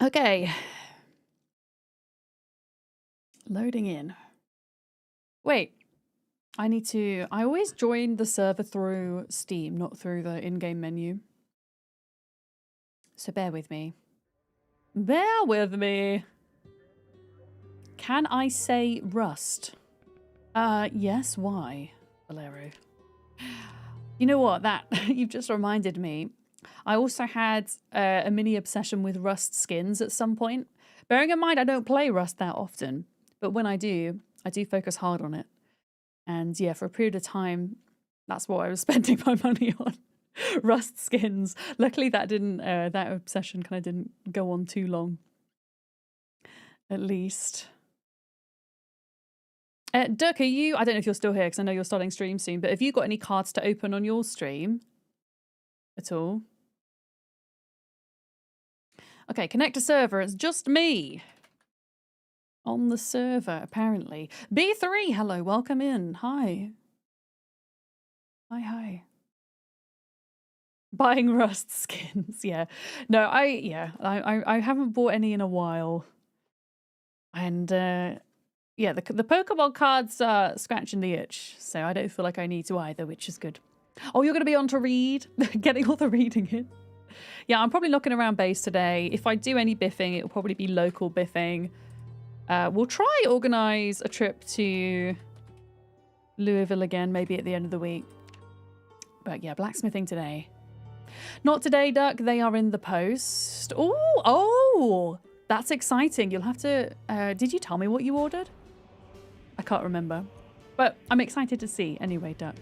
Okay. Loading in. Wait. I always join the server through Steam, not through the in-game menu. So bear with me. Bear with me. Can I say Rust? Yes, why, Valero? You know what? You've just reminded me. I also had a mini obsession with Rust skins at some point. Bearing in mind, I don't play Rust that often, but when I do focus hard on it. And yeah, for a period of time, that's what I was spending my money on. Rust skins. Luckily, that obsession kind of didn't go on too long. At least. Dirk, I don't know if you're still here because I know you're starting stream soon, but have you got any cards to open on your stream at all? Okay, connect to server. It's just me on the server, apparently. B3, hello, welcome in. Hi. Hi. Buying Rust skins, yeah. No, I haven't bought any in a while. And yeah, the Pokemon cards are scratching the itch, so I don't feel like I need to either, which is good. Oh, you're going to be on to read? Getting all the reading in. Yeah, I'm probably looking around base today. If I do any biffing, it'll probably be local biffing. We'll try organise a trip to Louisville again, maybe at the end of the week. But yeah, blacksmithing today. Not today, Duck. They are in the post. Oh, that's exciting. You'll have to... did you tell me what you ordered? I can't remember. But I'm excited to see anyway, Duck.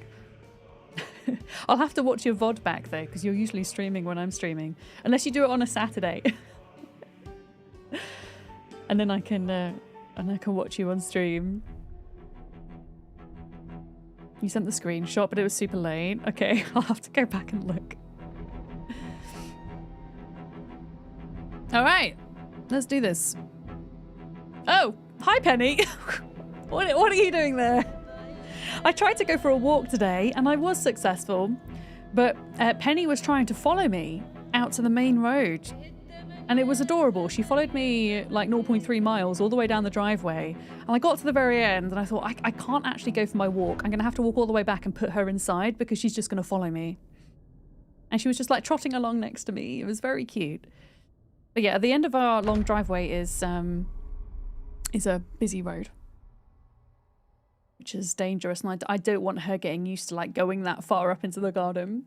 I'll have to watch your VOD back, though, because you're usually streaming when I'm streaming. Unless you do it on a Saturday. And then I can watch you on stream. You sent the screenshot, but it was super late. Okay, I'll have to go back and look. All right, let's do this. Oh, hi, Penny. What are you doing there? I tried to go for a walk today, and I was successful, but Penny was trying to follow me out to the main road, and it was adorable. She followed me like 0.3 miles all the way down the driveway, and I got to the very end, and I thought, I can't actually go for my walk. I'm going to have to walk all the way back and put her inside because she's just going to follow me. And she was just like trotting along next to me. It was very cute. But yeah, at the end of our long driveway is a busy road, which is dangerous, and I don't want her getting used to like going that far up into the garden.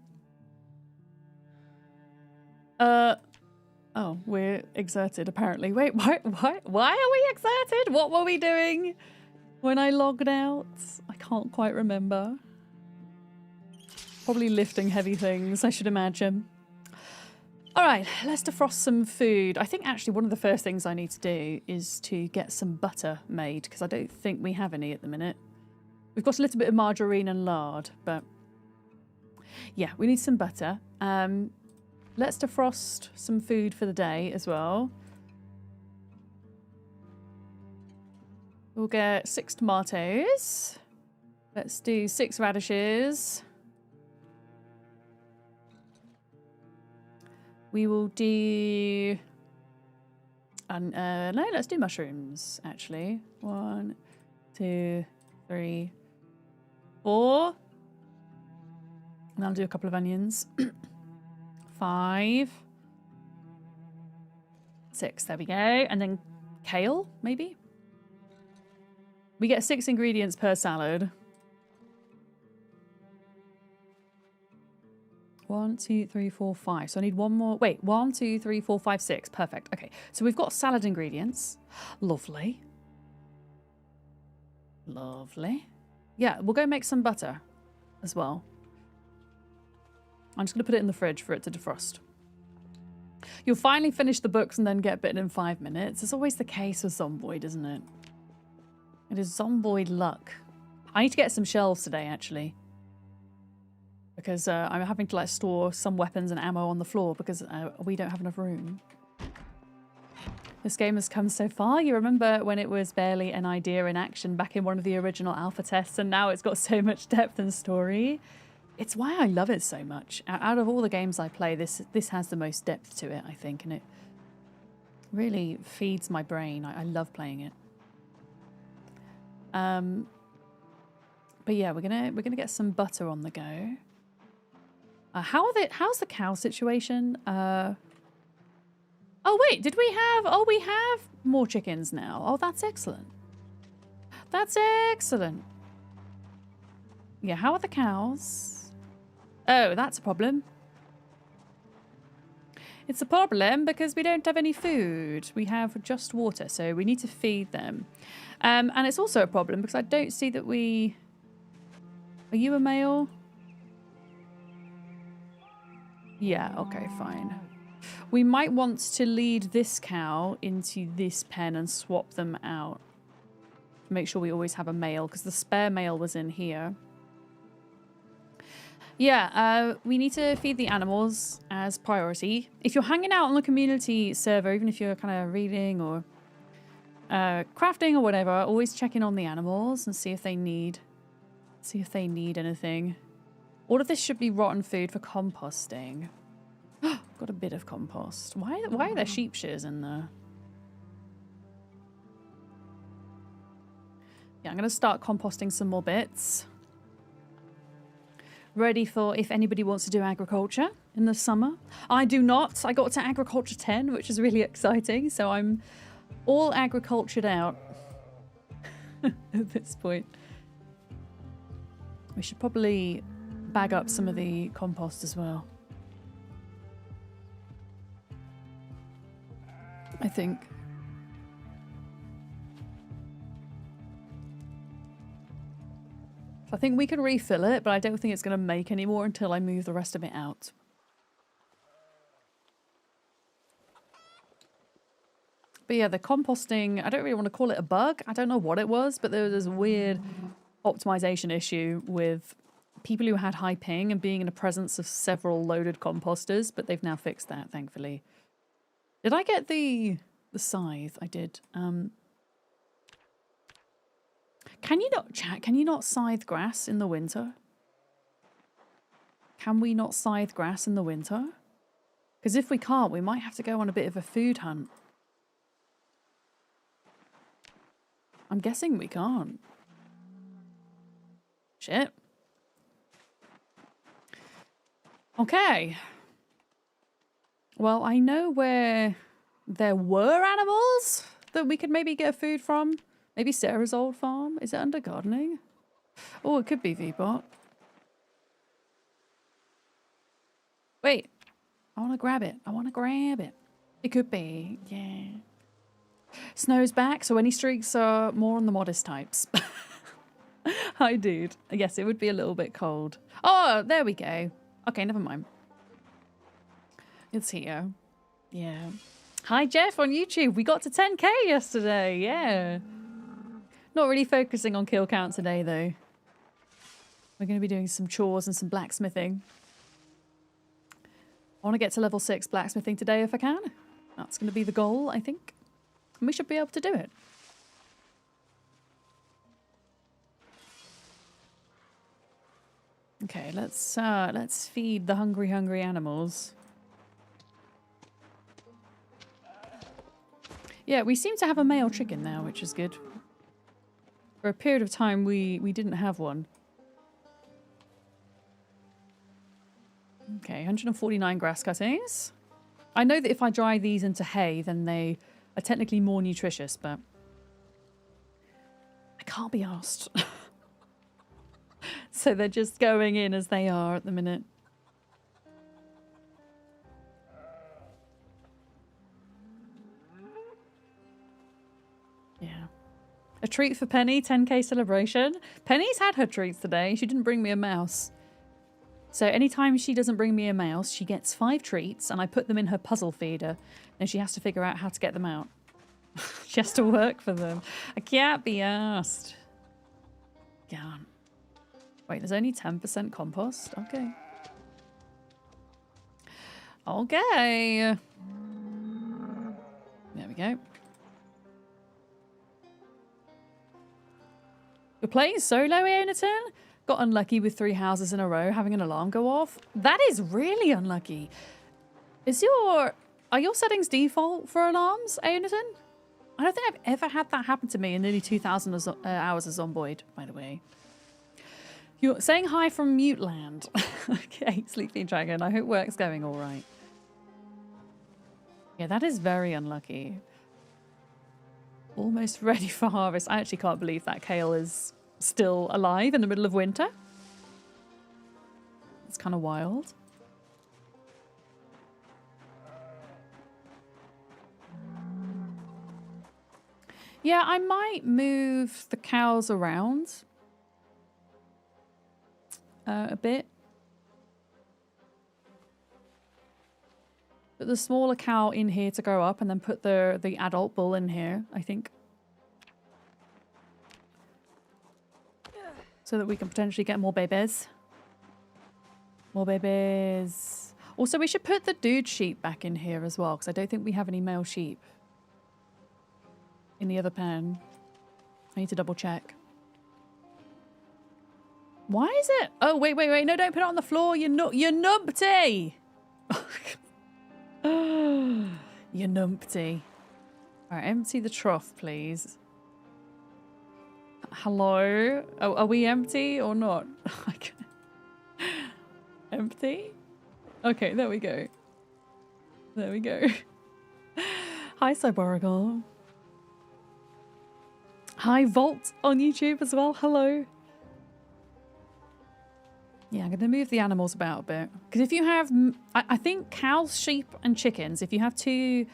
Oh, we're exerted apparently. Wait, why are we exerted? What were we doing when I logged out? I can't quite remember. Probably lifting heavy things, I should imagine. All right, let's defrost some food. I think actually one of the first things I need to do is to get some butter made, because I don't think we have any at the minute. We've got a little bit of margarine and lard, but yeah, we need some butter. Let's defrost some food for the day as well. We'll get 6 tomatoes. Let's do 6 radishes. We will do... no, let's do mushrooms, actually. 1, 2, 3, 4. And I'll do a couple of onions. 5. 6, there we go. And then kale, maybe? We get 6 ingredients per salad. 1, 2, 3, 4, 5. So I need one more. Wait, 1, 2, 3, 4, 5, 6. Perfect. Okay, so we've got salad ingredients. Lovely. Lovely. Yeah, we'll go make some butter as well. I'm just going to put it in the fridge for it to defrost. You'll finally finish the books and then get bitten in 5 minutes. It's always the case with Zomboid, isn't it? It is Zomboid luck. I need to get some shelves today, actually. Because I'm having to like store some weapons and ammo on the floor because we don't have enough room. This game has come so far. You remember when it was barely an idea in action back in one of the original alpha tests, and now it's got so much depth and story. It's why I love it so much. Out of all the games I play, this has the most depth to it, I think, and Really feeds my brain. I love playing it. But yeah, we're gonna get some butter on the go. How's the cow situation? Oh wait, did we have? Oh, we have more chickens now. Oh, that's excellent. That's excellent. Yeah, how are the cows? Oh, that's a problem. It's a problem because we don't have any food. We have just water, so we need to feed them. And it's also a problem because I don't see that we... Are you a male? Yeah, okay, fine. We might want to lead this cow into this pen and swap them out. To make sure we always have a male, because the spare male was in here. Yeah, we need to feed the animals as priority. If you're hanging out on the community server, even if you're kind of reading or crafting or whatever, always check in on the animals and see if they need anything. All of this should be rotten food for composting. Got a bit of compost. Why are there sheep shears in there? Yeah, I'm going to start composting some more bits. Ready for if anybody wants to do agriculture in the summer. I do not. I got to agriculture 10, which is really exciting. So I'm all agricultured out at this point. We should probably bag up some of the compost as well. I think. I think we can refill it, but I don't think it's going to make any more until I move the rest of it out. But yeah, the composting, I don't really want to call it a bug. I don't know what it was, but there was this weird optimization issue with people who had high ping and being in the presence of several loaded composters, but they've now fixed that, thankfully. Did I get the scythe? I did. Can you not, chat, can you not scythe grass in the winter? Can we not scythe grass in the winter? Because if we can't, we might have to go on a bit of a food hunt. I'm guessing we can't. Shit. Okay. Well, I know where there were animals that we could maybe get food from. Maybe Sarah's old farm. Is it under gardening? Oh, it could be VBot. Wait. I want to grab it. I want to grab it. It could be. Yeah. Snow's back, so any streaks are more on the modest types. Hi, dude. Yes, it would be a little bit cold. Oh, there we go. Okay, never mind. It's here. Yeah. Hi, Jeff on YouTube. We got to 10k yesterday. Yeah. Not really focusing on kill count today, though. We're going to be doing some chores and some blacksmithing. I want to get to level 6 blacksmithing today if I can. That's going to be the goal, I think. And we should be able to do it. Okay, let's feed the hungry animals. Yeah, we seem to have a male chicken now, which is good. For a period of time, we didn't have one. Okay, 149 grass cuttings. I know that if I dry these into hay, then they are technically more nutritious, but I can't be asked. So they're just going in as they are at the minute. Yeah. A treat for Penny, 10k celebration. Penny's had her treats today. She didn't bring me a mouse. So anytime she doesn't bring me a mouse, she gets 5 treats and I put them in her puzzle feeder. And she has to figure out how to get them out. She has to work for them. I can't be asked. Can't. Wait, there's only 10% compost? Okay. Okay. There we go. You're playing solo, Eonaton? Got unlucky with 3 houses in a row having an alarm go off? That is really unlucky. Is your... Are your settings default for alarms, Aonatan? I don't think I've ever had that happen to me in nearly 2,000 hours of Zomboid, by the way. You're saying hi from Mute Land. Okay, Sleepy Dragon. I hope work's going all right. Yeah, that is very unlucky. Almost ready for harvest. I actually can't believe that kale is still alive in the middle of winter. It's kind of wild. Yeah, I might move the cows around a bit. Put the smaller cow in here to grow up and then put the adult bull in here, I think. So that we can potentially get more babies. More babies. Also, we should put the dude sheep back in here as well, because I don't think we have any male sheep in the other pen. I need to double check. Why is it? Oh, wait. No, don't put it on the floor. You're numpty. You're numpty. All right, empty the trough, please. Hello? Oh, are we empty or not? Empty? Okay, there we go. There we go. Hi, Cyborical. Hi, Volt on YouTube as well. Hello. Yeah, I'm going to move the animals about a bit. Because if you have... I think cows, sheep, and chickens, if you have two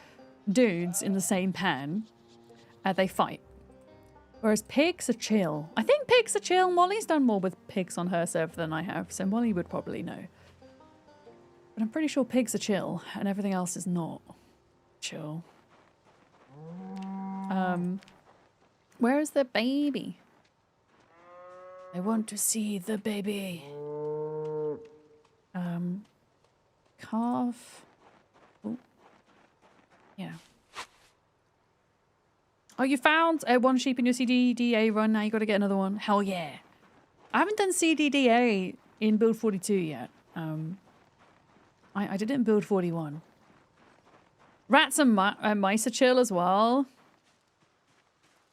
dudes in the same pen, they fight. Whereas pigs are chill. I think pigs are chill. Molly's done more with pigs on her server than I have, so Molly would probably know. But I'm pretty sure pigs are chill, and everything else is not chill. Where is the baby? I want to see the baby. Calf. Oh. Yeah. Oh, you found one sheep in your CDDA run. Now you got to get another one. Hell yeah. I haven't done CDDA in build 42 yet. I did it in build 41. Rats and mice are chill as well.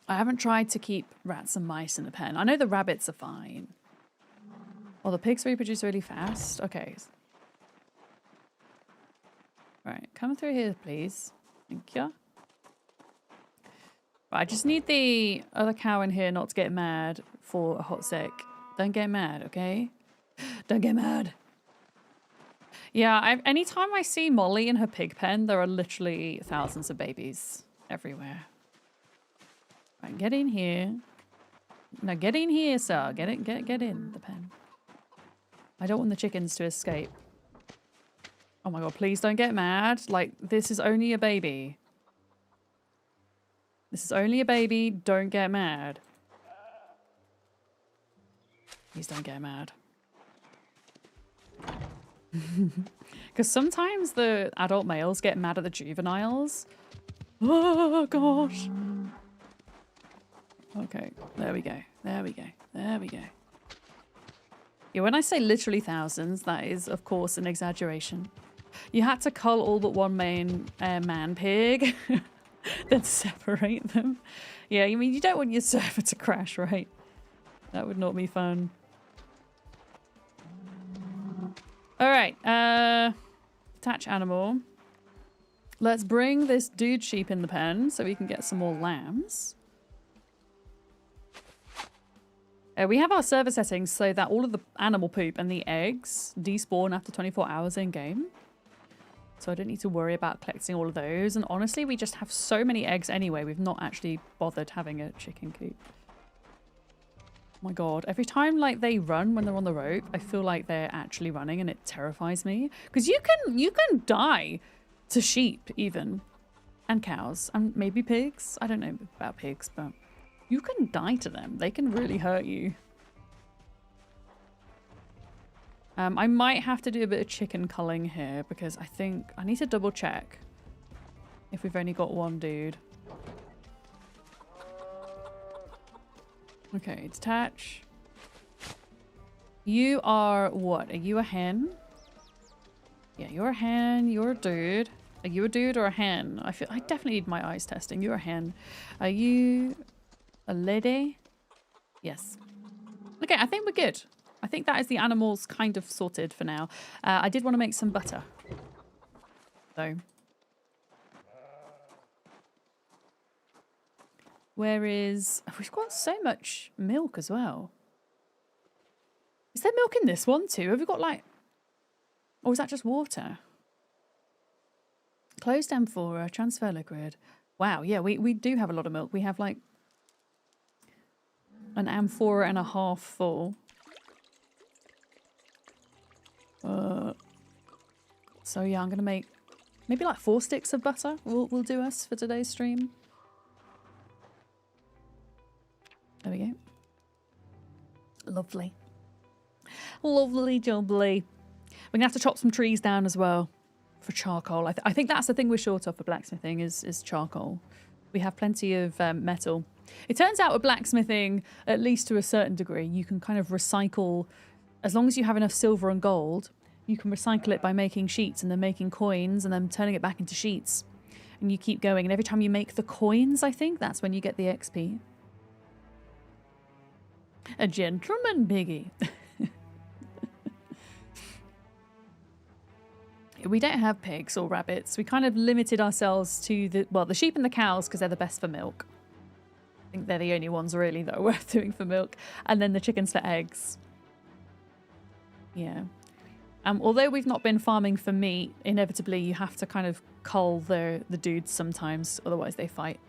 I haven't tried to keep rats and mice in the pen. I know the rabbits are fine. Well, the pigs reproduce really fast. Okay. Right, come through here, please. Thank you. Right, I just need the other cow in here not to get mad for a hot sec. Don't get mad, okay? Don't get mad. Yeah, anytime I see Molly in her pig pen, there are literally thousands of babies everywhere. Right, get in here. No, get in here, sir. Get in the pen. I don't want the chickens to escape. Oh my god, please don't get mad. Like, this is only a baby. This is only a baby. Don't get mad. Please don't get mad. Because sometimes the adult males get mad at the juveniles. Oh gosh. Okay, there we go. There we go. There we go. Yeah, when I say literally thousands, that is, of course, an exaggeration. You had to cull all but one main man pig, then separate them. Yeah, I mean, you don't want your server to crash, right? That would not be fun. All right, attach animal. Let's bring this dude sheep in the pen so we can get some more lambs. We have our server settings so that all of the animal poop and the eggs despawn after 24 hours in game. So I don't need to worry about collecting all of those. And honestly, we just have so many eggs anyway. We've not actually bothered having a chicken coop. Oh my god. Every time like they run when they're on the rope, I feel like they're actually running and it terrifies me. Because you can die to sheep even. And cows. And maybe pigs. I don't know about pigs, but... you can die to them. They can really hurt you. I might have to do a bit of chicken culling here because I think I need to double check if we've only got one dude. Okay, detach. You are what? Are you a hen? Yeah, you're a hen. You're a dude. Are you a dude or a hen? I definitely need my eyes testing. You're a hen. Are you a lady? Yes. Okay, I think we're good. I think that is the animals kind of sorted for now. I did want to make some butter. So. Where is... Oh, we've got so much milk as well. Is there milk in this one too? Have we got like... Or is that just water? Closed amphora, transfer liquid. Wow, yeah, we do have a lot of milk. We have like an amphora and a half full. So yeah, I'm gonna make maybe like 4 sticks of butter will do us for today's stream. There we go. Lovely. Lovely jubbly. We're gonna have to chop some trees down as well for charcoal. I think that's the thing we're short of for blacksmithing is charcoal. We have plenty of metal. It turns out with blacksmithing, at least to a certain degree, you can kind of recycle, as long as you have enough silver and gold, you can recycle it by making sheets and then making coins and then turning it back into sheets. And you keep going. And every time you make the coins, I think, that's when you get the XP. A gentleman, Biggie. We don't have pigs or rabbits. We kind of limited ourselves to the sheep and the cows because they're the best for milk. I think they're the only ones really that are worth doing for milk. And then the chickens for eggs. Yeah. Although we've not been farming for meat, inevitably you have to kind of cull the dudes sometimes, otherwise they fight.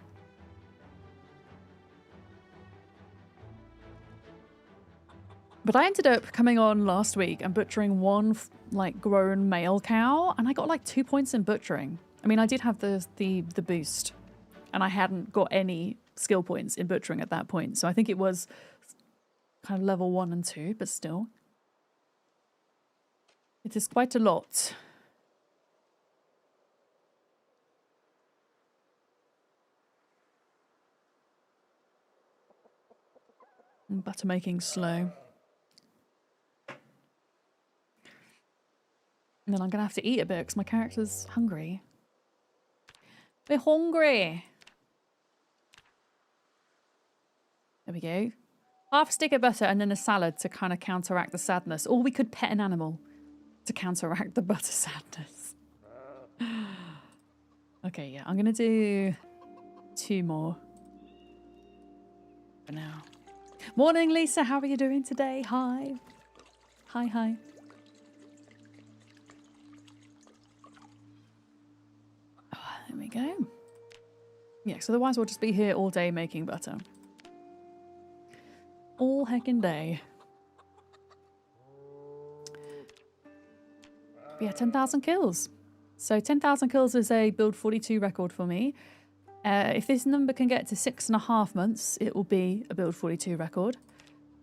But I ended up coming on last week and butchering one like grown male cow, and I got like 2 points in butchering. I mean, I did have the boost, and I hadn't got any skill points in butchering at that point. So I think it was kind of level 1 and 2, but still. It is quite a lot. And butter making slow. And then I'm going to have to eat a bit because my character's hungry. We're hungry. There we go. Half a stick of butter and then a salad to kind of counteract the sadness. Or we could pet an animal to counteract the butter sadness. Okay, yeah. I'm going to do 2 more for now. Morning, Lisa. How are you doing today? Hi. Hi, hi. There we go. Yeah, so otherwise we'll just be here all day making butter. All heckin' day. But yeah, 10,000 kills. So 10,000 kills is a build 42 record for me. If this number can get to 6.5 months, it will be a build 42 record.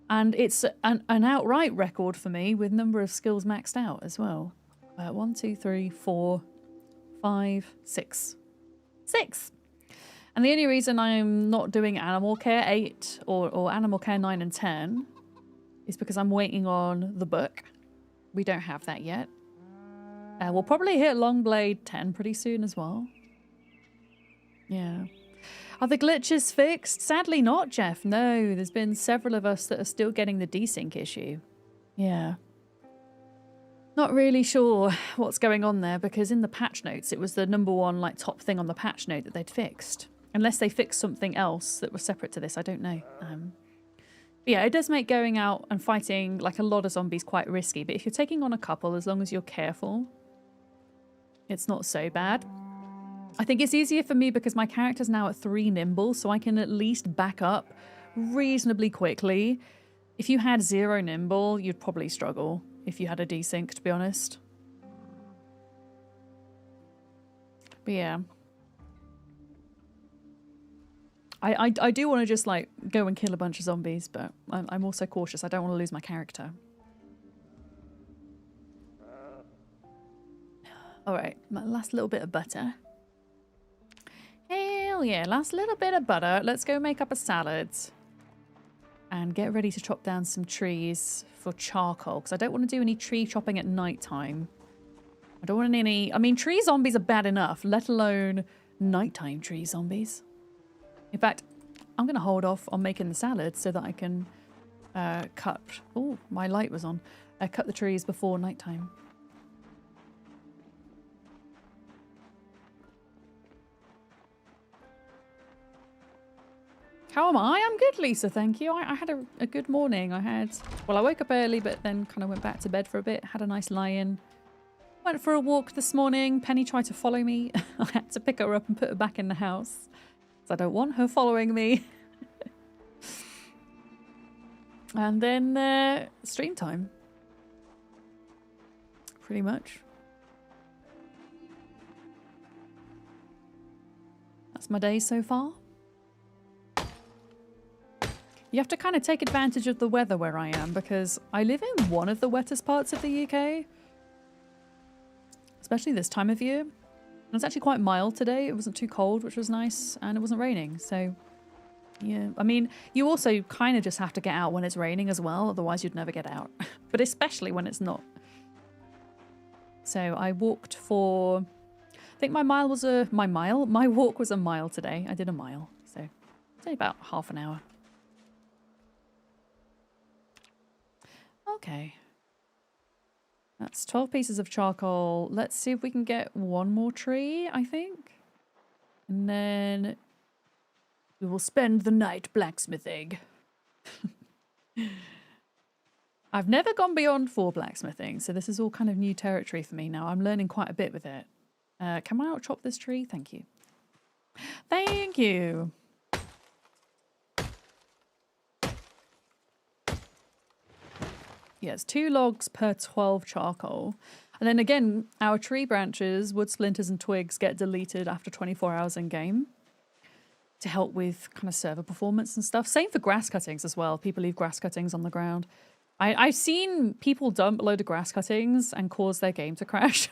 And it's an outright record for me with number of skills maxed out as well. 1, 2, 3, 4, 5, 6. 6! And the only reason I'm not doing Animal Care 8 or Animal Care 9 and 10 is because I'm waiting on the book. We don't have that yet. We'll probably hit Longblade 10 pretty soon as well. Yeah. Are the glitches fixed? Sadly not, Jeff. No, there's been several of us that are still getting the desync issue. Yeah. Not really sure what's going on there because in the patch notes it was the #1 like top thing on the patch note that they'd fixed. Unless they fixed something else that was separate to this, I don't know. But yeah, it does make going out and fighting like a lot of zombies quite risky, but if you're taking on a couple, as long as you're careful, it's not so bad. I think it's easier for me because my character's now at 3 nimble, so I can at least back up reasonably quickly. If you had 0 nimble, you'd probably struggle if you had a desync, to be honest. But yeah. I do want to just like go and kill a bunch of zombies, but I'm also cautious. I don't want to lose my character. Alright, my last little bit of butter. Hell yeah, last little bit of butter. Let's go make up a salad. And get ready to chop down some trees for charcoal, because I don't want to do any tree chopping at night time. I don't want any... I mean, tree zombies are bad enough, let alone nighttime tree zombies. In fact, I'm going to hold off on making the salad so that I can cut... Oh, my light was on. Cut the trees before nighttime. How am I? I'm good, Lisa, thank you. I had a good morning. Well, I woke up early, but then kind of went back to bed for a bit. Had a nice lie-in. Went for a walk this morning. Penny tried to follow me. I had to pick her up and put her back in the house. Because I don't want her following me. And then stream time. Pretty much. That's my day so far. You have to kind of take advantage of the weather where I am because I live in one of the wettest parts of the UK. Especially this time of year. And it's actually quite mild today. It wasn't too cold, which was nice, and it wasn't raining. So, yeah. I mean, you also kind of just have to get out when it's raining as well. Otherwise, you'd never get out. But especially when it's not. So I walked for... I think my walk was a mile today. I did a mile. So, it's only about half an hour. Okay. That's 12 pieces of charcoal. Let's see if we can get one more tree, I think. And then we will spend the night blacksmithing. I've never gone beyond 4 blacksmithing, so this is all kind of new territory for me now. I'm learning quite a bit with it. Can I out chop this tree? Thank you. Thank you. Yes, 2 logs per 12 charcoal. And then again, our tree branches, wood splinters and twigs get deleted after 24 hours in game to help with kind of server performance and stuff. Same for grass cuttings as well. People leave grass cuttings on the ground. I've seen people dump a load of grass cuttings and cause their game to crash.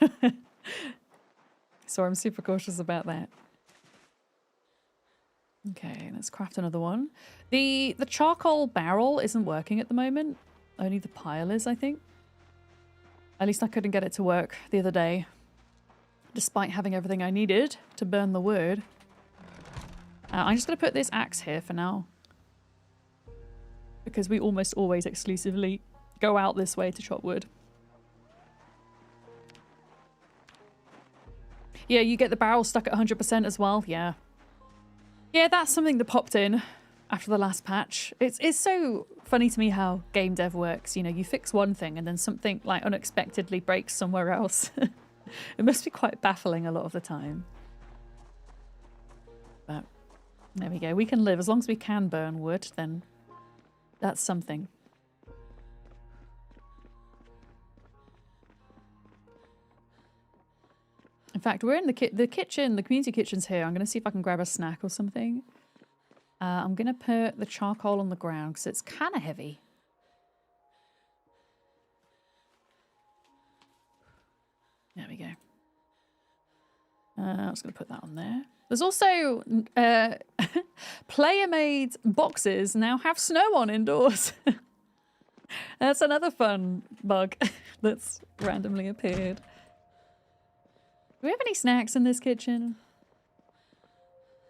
So I'm super cautious about that. Okay, let's craft another one. The charcoal barrel isn't working at the moment. Only the pile is, I think. At least I couldn't get it to work the other day. Despite having everything I needed to burn the wood. I'm just going to put this axe here for now. Because we almost always exclusively go out this way to chop wood. Yeah, you get the barrel stuck at 100% as well. Yeah. Yeah, that's something that popped in after the last patch. It's so funny to me how game dev works. You know, you fix one thing and then something like unexpectedly breaks somewhere else. It must be quite baffling a lot of the time. But there we go. We can live. As long as we can burn wood, then that's something. In fact, we're in the kitchen. The community kitchen's here. I'm going to see if I can grab a snack or something. I'm going to put the charcoal on the ground because it's kind of heavy. There we go. I'm just going to put that on there. There's also player-made boxes now have snow on indoors. That's another fun bug that's randomly appeared. Do we have any snacks in this kitchen?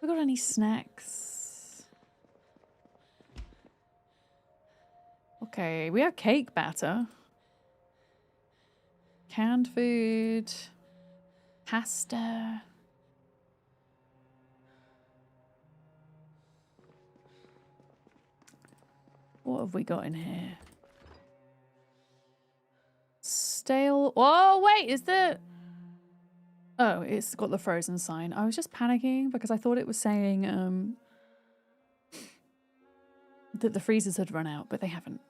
Have we got any snacks? Okay, we have cake batter. Canned food. Pasta. What have we got in here? Stale. Oh, wait, is there... Oh, it's got the frozen sign. I was just panicking because I thought it was saying that the freezers had run out, but they haven't.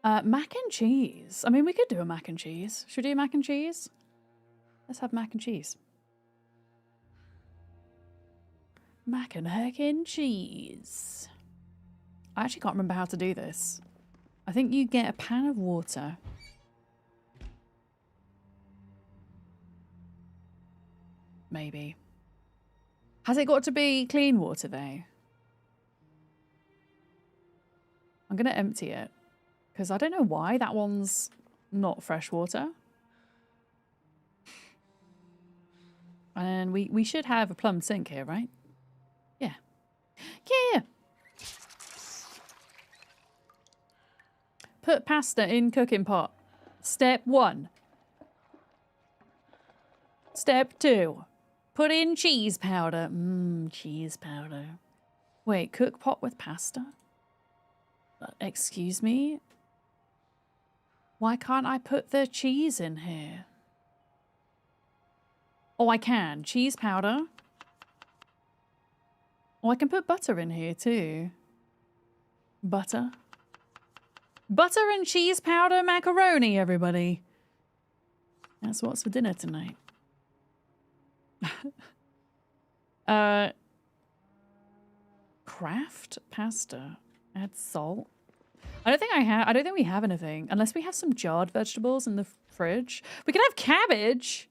Mac and cheese. I mean, we could do a mac and cheese. Should we do mac and cheese? Let's have mac and cheese. Mac and heck and cheese. I actually can't remember how to do this. I think you get a pan of water. Maybe. Has it got to be clean water though? I'm going to empty it because I don't know why that one's not fresh water. And we should have a plumbed sink here, right? Yeah. Yeah. Put pasta in cooking pot. Step 1. Step 2. Put in cheese powder. Cheese powder. Wait, cook pot with pasta? Excuse me? Why can't I put the cheese in here? Oh, I can. Cheese powder. Oh, I can put butter in here too. Butter. Butter and cheese powder macaroni, everybody. That's what's for dinner tonight. Craft pasta. Add salt. I don't think we have anything. Unless we have some jarred vegetables in the fridge. We can have cabbage.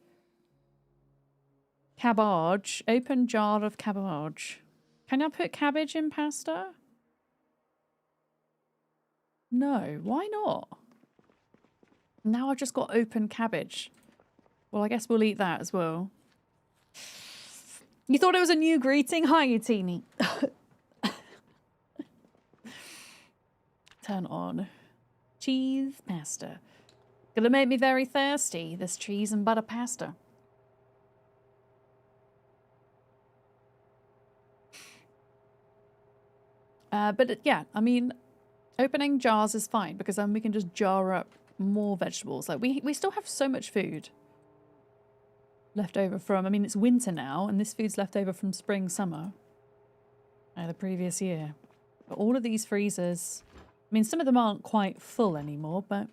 Cabbage. Open jar of cabbage. Can I put cabbage in pasta? No. Why not? Now I've just got open cabbage. Well, I guess we'll eat that as well. You thought it was a new greeting? Hi, you teeny. Turn on. Cheese pasta. Gonna make me very thirsty, this cheese and butter pasta. Yeah, I mean, opening jars is fine because then we can just jar up more vegetables. Like we still have so much food left over from, I mean, it's winter now and this food's left over from spring, summer, the previous year. But all of these freezers, I mean, some of them aren't quite full anymore, but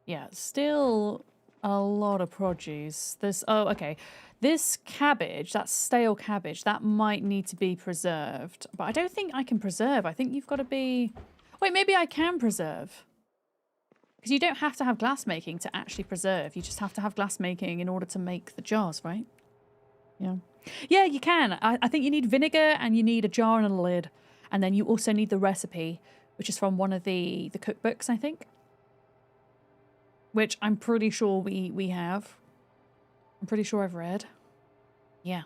yeah, still a lot of produce. There's, oh, okay. This cabbage, that stale cabbage, that might need to be preserved. But I don't think I can preserve. I think you've got to be... Wait, maybe I can preserve. Because you don't have to have glass making to actually preserve. You just have to have glass making in order to make the jars, right? Yeah. Yeah, you can. I think you need vinegar and you need a jar and a lid. And then you also need the recipe, which is from one of the cookbooks, I think. Which I'm pretty sure we have. I'm pretty sure I've read. Yeah.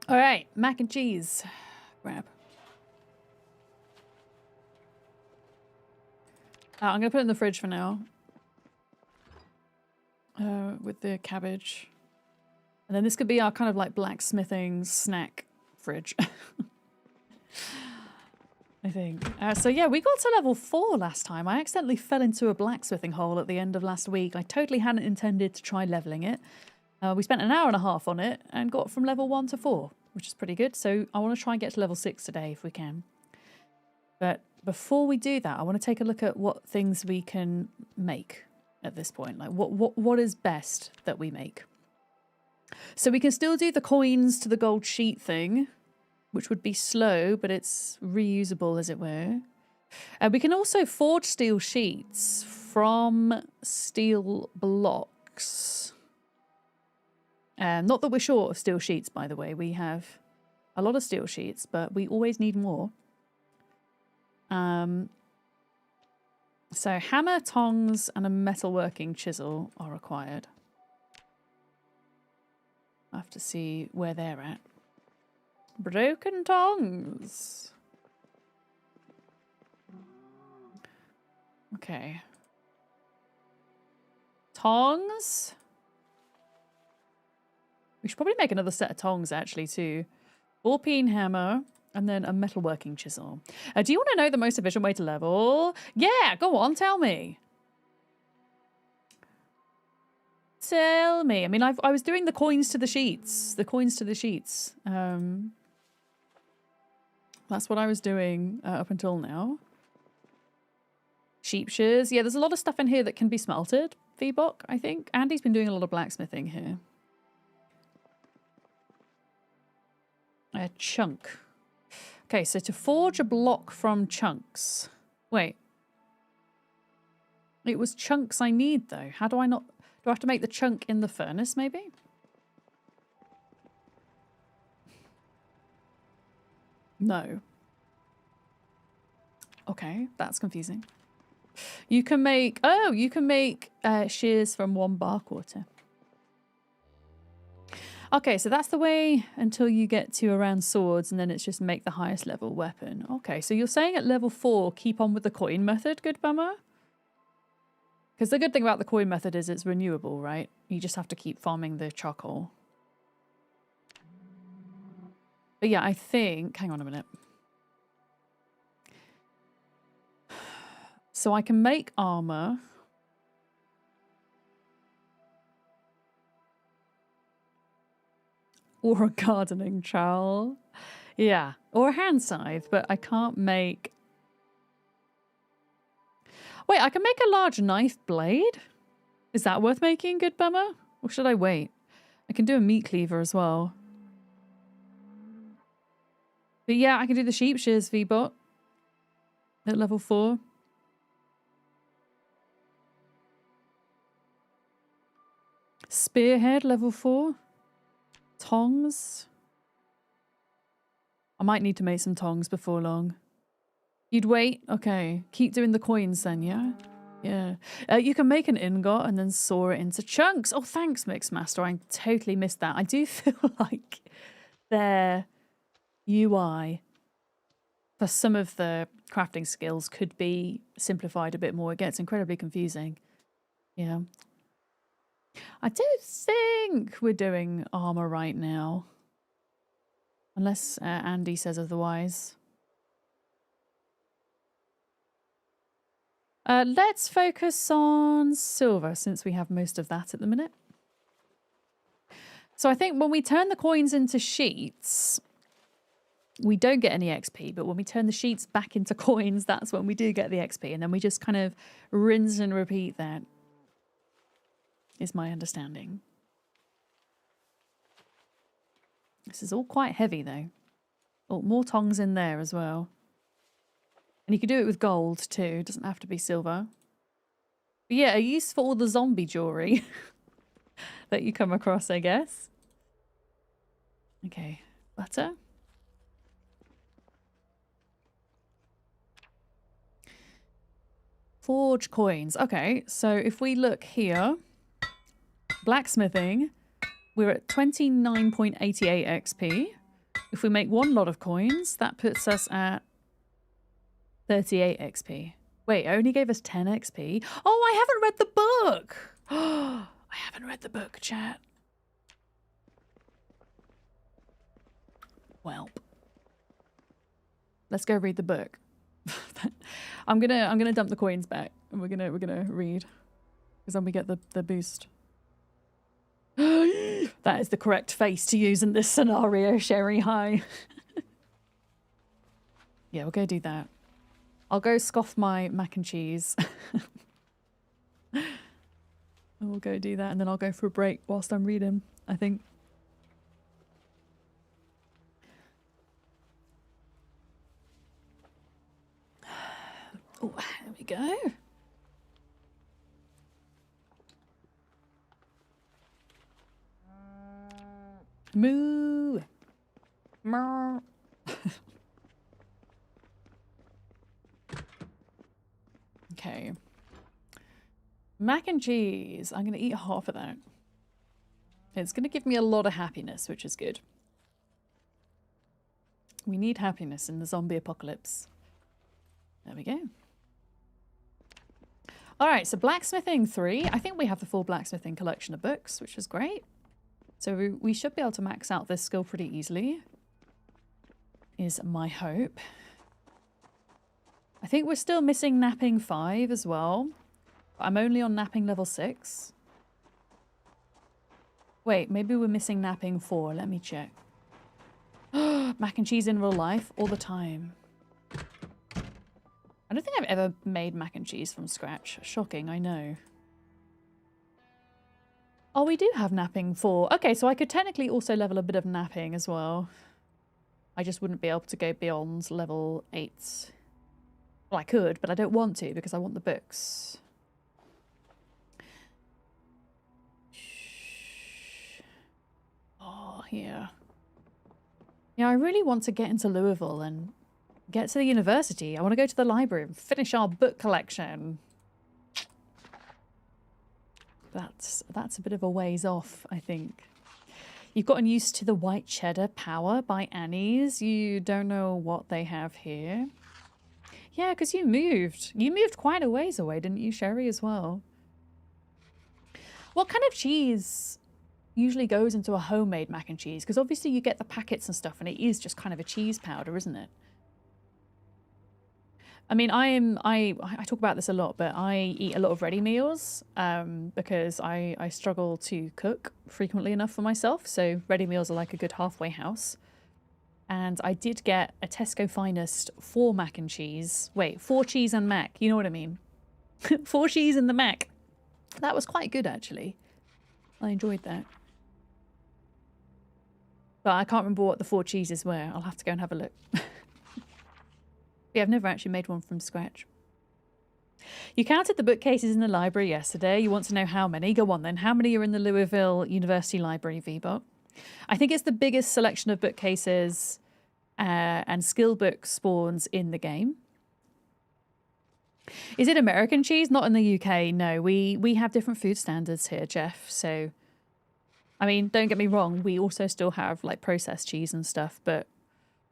All right, mac and cheese. Grab. I'm going to put it in the fridge for now. With the cabbage. And then this could be our kind of like blacksmithing snack fridge. I think. So yeah, we got to level 4 last time. I accidentally fell into a blacksmithing hole at the end of last week. I totally hadn't intended to try leveling it. We spent an hour and a half on it and got from level 1 to 4, which is pretty good. So I want to try and get to level 6 today if we can. But before we do that, I want to take a look at what things we can make at this point. Like what is best that we make. So we can still do the coins to the gold sheet thing, which would be slow, but it's reusable, as it were. We can also forge steel sheets from steel blocks. Not that we're short of steel sheets, by the way. We have a lot of steel sheets, but we always need more. So hammer, tongs, and a metalworking chisel are required. I have to see where they're at. Broken tongs. Okay. Tongs. We should probably make another set of tongs, actually, too. Ball-peen hammer, and then a metalworking chisel. Do you want to know the most efficient way to level? Yeah, go on, tell me. Tell me. I mean, I was doing the coins to the sheets. The coins to the sheets. That's what I was doing up until now. Sheep shears. Yeah, there's a lot of stuff in here that can be smelted. V-Bok, I think. Andy's been doing a lot of blacksmithing here. A chunk. Okay, so to forge a block from chunks. Wait. It was chunks I need, though. How do I not... Do I have to make the chunk in the furnace, maybe? No. Okay, that's confusing. You can make... Oh, you can make shears from 1 bar quarter. Okay, so that's the way until you get to around swords, and then it's just make the highest level weapon. Okay, so you're saying at level 4, keep on with the coin method, good bummer? Because the good thing about the coin method is it's renewable, right? You just have to keep farming the charcoal. But yeah, I think... Hang on a minute. So I can make armor. Or a gardening trowel. Yeah. Or a hand scythe, but I can't make... Wait, I can make a large knife blade? Is that worth making, good bummer? Or should I wait? I can do a meat cleaver as well. But yeah, I can do the sheep shears V-bot. At level 4. Spearhead, level 4. Tongs. I might need to make some tongs before long. You'd wait? Okay. Keep doing the coins then, yeah? Yeah. You can make an ingot and then saw it into chunks. Oh, thanks, Mixmaster. I totally missed that. I do feel like their UI for some of the crafting skills could be simplified a bit more. It gets incredibly confusing. Yeah. I don't think we're doing armor right now. Unless Andy says otherwise. Let's focus on silver since we have most of that at the minute. So I think when we turn the coins into sheets, we don't get any XP, but when we turn the sheets back into coins, that's when we do get the XP. And then we just kind of rinse and repeat that. Is my understanding. This is all quite heavy though. Oh, more tongs in there as well. And you can do it with gold too. It doesn't have to be silver. But yeah, a use for all the zombie jewelry that you come across, I guess. Okay, butter. Forge coins. Okay, so if we look here... Blacksmithing, we're at 29.88 XP. If we make 1 lot of coins, that puts us at 38 XP. Wait, it only gave us 10 XP. Oh, I haven't read the book. Oh, I haven't read the book, chat. Welp. Let's go read the book. I'm gonna dump the coins back, and we're gonna read, because then we get the boost. That is the correct face to use in this scenario, Sherry. Hi. Yeah, we'll go do that. I'll go scoff my mac and cheese. And we'll go do that, and then I'll go for a break whilst I'm reading, I think. Oh, there we go. Moo. Moo. Okay. Mac and cheese. I'm going to eat half of that. It's going to give me a lot of happiness, which is good. We need happiness in the zombie apocalypse. There we go. Alright, so Blacksmithing 3. I think we have the full Blacksmithing collection of books, which is great. So we should be able to max out this skill pretty easily, is my hope. I think we're still missing napping 5 as well. I'm only on napping level 6. Wait, maybe we're missing napping 4. Let me check. Mac and cheese in real life all the time. I don't think I've ever made mac and cheese from scratch. Shocking, I know. Oh, we do have napping 4. Okay, so I could technically also level a bit of napping as well. I just wouldn't be able to go beyond level 8. Well, I could, but I don't want to because I want the books. Oh, yeah. Yeah, I really want to get into Louisville and get to the university. I want to go to the library and finish our book collection. That's a bit of a ways off, I think. You've gotten used to the white cheddar power by Annie's. You don't know what they have here. Yeah, because you moved. You moved quite a ways away, didn't you, Sherry, as well? What kind of cheese usually goes into a homemade mac and cheese? Because obviously you get the packets and stuff, and it is just kind of a cheese powder, isn't it? I mean, I talk about this a lot, but I eat a lot of ready meals because I struggle to cook frequently enough for myself. So ready meals are like a good halfway house. And I did get a Tesco Finest 4 mac and cheese. Wait, 4 cheese and mac. You know what I mean? 4 cheese and the mac. That was quite good, actually. I enjoyed that. But I can't remember what the 4 cheeses were. I'll have to go and have a look. Yeah, I've never actually made one from scratch. You counted the bookcases in the library yesterday. You want to know how many? Go on then. How many are in the Louisville University Library, VBot? I think it's the biggest selection of bookcases and skill book spawns in the game. Is it American cheese? Not in the UK, no. We have different food standards here, Jeff. So, I mean, don't get me wrong. We also still have like processed cheese and stuff, but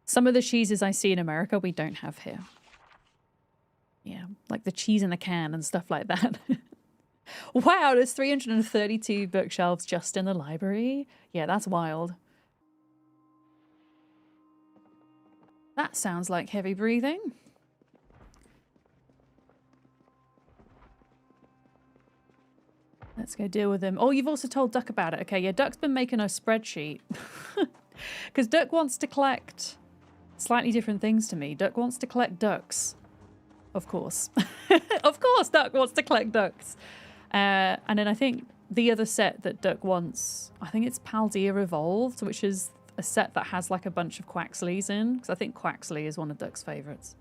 some of the cheeses I see in America, we don't have here. Yeah, like the cheese in a can and stuff like that. Wow, there's 332 bookshelves just in the library. Yeah, that's wild. That sounds like heavy breathing. Let's go deal with them. Oh, you've also told Duck about it. Okay, yeah, Duck's been making a spreadsheet. Because Duck wants to collect slightly different things to me. Duck wants to collect ducks. Of course. Of course Duck wants to collect ducks. And then I think the other set that Duck wants, I think it's Paldea Evolved, which is a set that has like a bunch of Quaxleys in. Because I think Quaxley is one of Duck's favourites.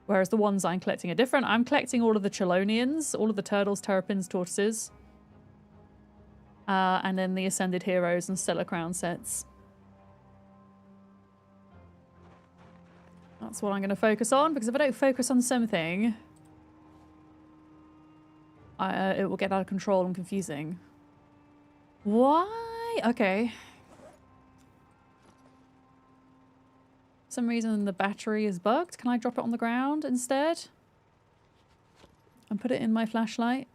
Whereas the ones I'm collecting are different. I'm collecting all of the Chelonians, all of the turtles, terrapins, tortoises. And then the Ascended Heroes and Stellar Crown sets. That's what I'm going to focus on, because if I don't focus on something, it will get out of control and confusing. Why? Okay. For some reason the battery is bugged. Can I drop it on the ground instead? And put it in my flashlight?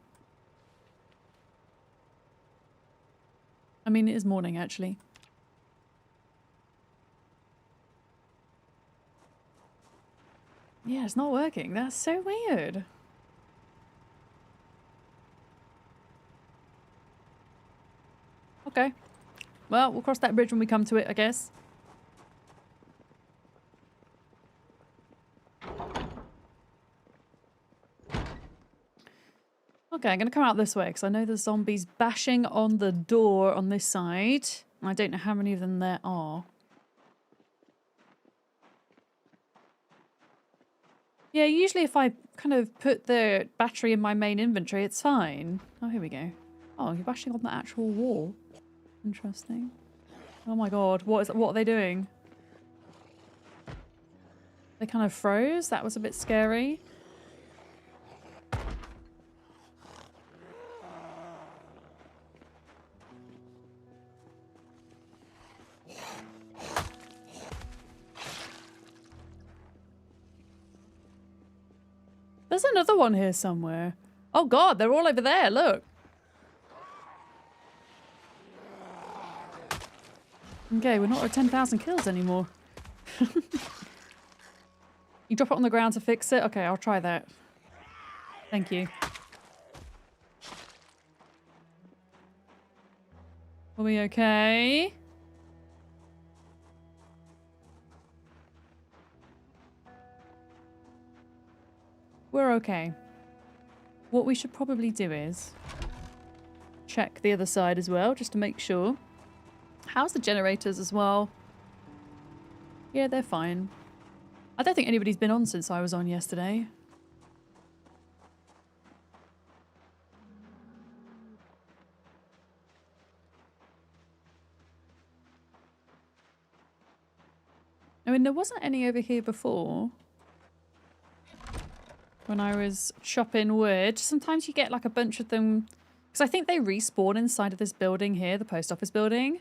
I mean, it is morning, actually. Yeah, it's not working. That's so weird. Okay. Well, we'll cross that bridge when we come to it, I guess. Okay, I'm going to come out this way because I know there's zombies bashing on the door on this side. I don't know how many of them there are. Yeah, usually if I kind of put the battery in my main inventory, it's fine. Oh, here we go. Oh, you're bashing on the actual wall. Interesting. Oh my god, what are they doing? They kind of froze? That was a bit scary. There's another one here somewhere. Oh god, they're all over there, look. Okay, we're not at 10,000 kills anymore. You drop it on the ground to fix it? Okay, I'll try that. Thank you. Are we okay? We're okay. What we should probably do is check the other side as well, just to make sure. How's the generators as well? Yeah, they're fine. I don't think anybody's been on since I was on yesterday. I mean, there wasn't any over here before. When I was chopping wood. Sometimes you get like a bunch of them Because I think they respawn inside of this building here, the post office building.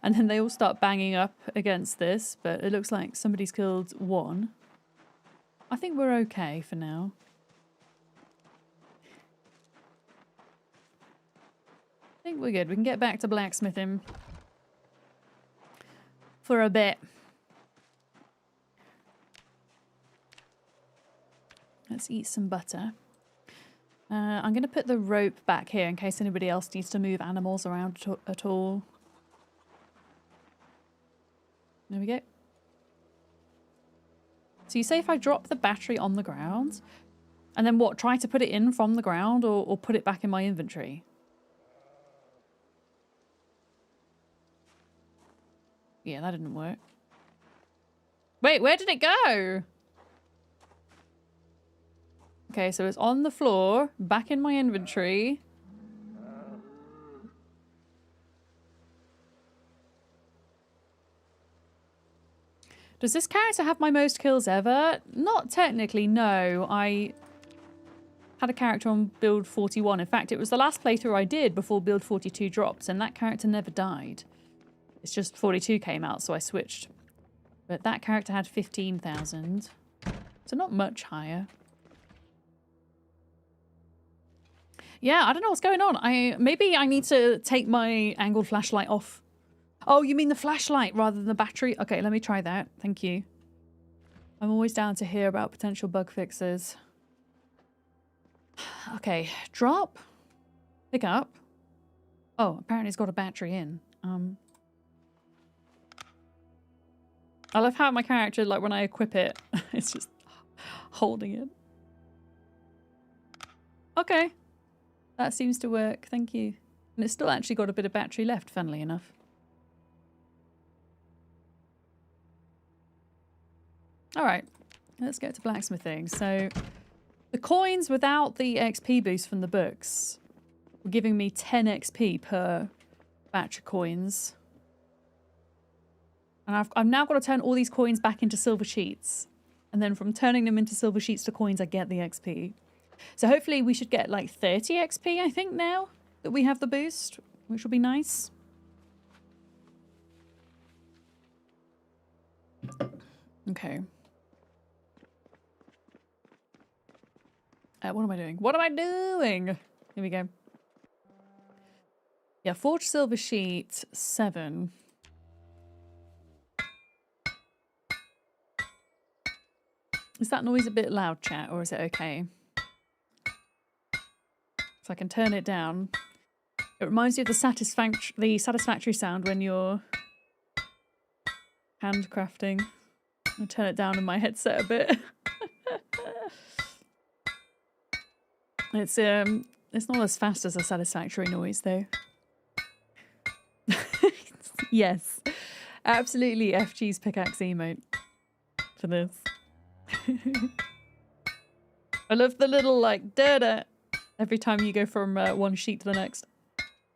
And then they all start banging up against this, but it looks like somebody's killed one. I think we're okay for now. I think we're good. We can get back to blacksmithing for a bit. Let's eat some butter. I'm going to put the rope back here in case anybody else needs to move animals around at all. There we go. So you say if I drop the battery on the ground, and then what, try to put it in from the ground or put it back in my inventory? Yeah, that didn't work. Wait, where did it go? Okay, so it's on the floor, back in my inventory. Does this character have my most kills ever? Not technically, no. I had a character on build 41. In fact, it was the last playthrough I did before build 42 dropped, and that character never died. It's just 42 came out, so I switched. But that character had 15,000. So not much higher. Yeah, I don't know what's going on. Maybe I need to take my angled flashlight off. Oh, you mean the flashlight rather than the battery? Okay, let me try that. Thank you. I'm always down to hear about potential bug fixes. Okay, drop. Pick up. Oh, apparently it's got a battery in. I love how my character, like when I equip it, it's just holding it. Okay. That seems to work. Thank you. And it's still actually got a bit of battery left, funnily enough. Alright, let's get to blacksmithing. So, the coins without the XP boost from the books were giving me 10 XP per batch of coins. And I've now got to turn all these coins back into silver sheets. And then from turning them into silver sheets to coins, I get the XP. So hopefully we should get like 30 XP, I think, now that we have the boost, which will be nice. Okay. What am I doing? What am I doing? Here we go. Yeah, forged silver sheet 7. Is that noise a bit loud, chat, or is it okay? So I can turn it down. It reminds you of the satisfactory sound when you're handcrafting. I'll turn it down in my headset a bit. It's not as fast as a satisfactory noise though. Yes. Absolutely FG's pickaxe emote for this. I love the little like da-da every time you go from one sheet to the next.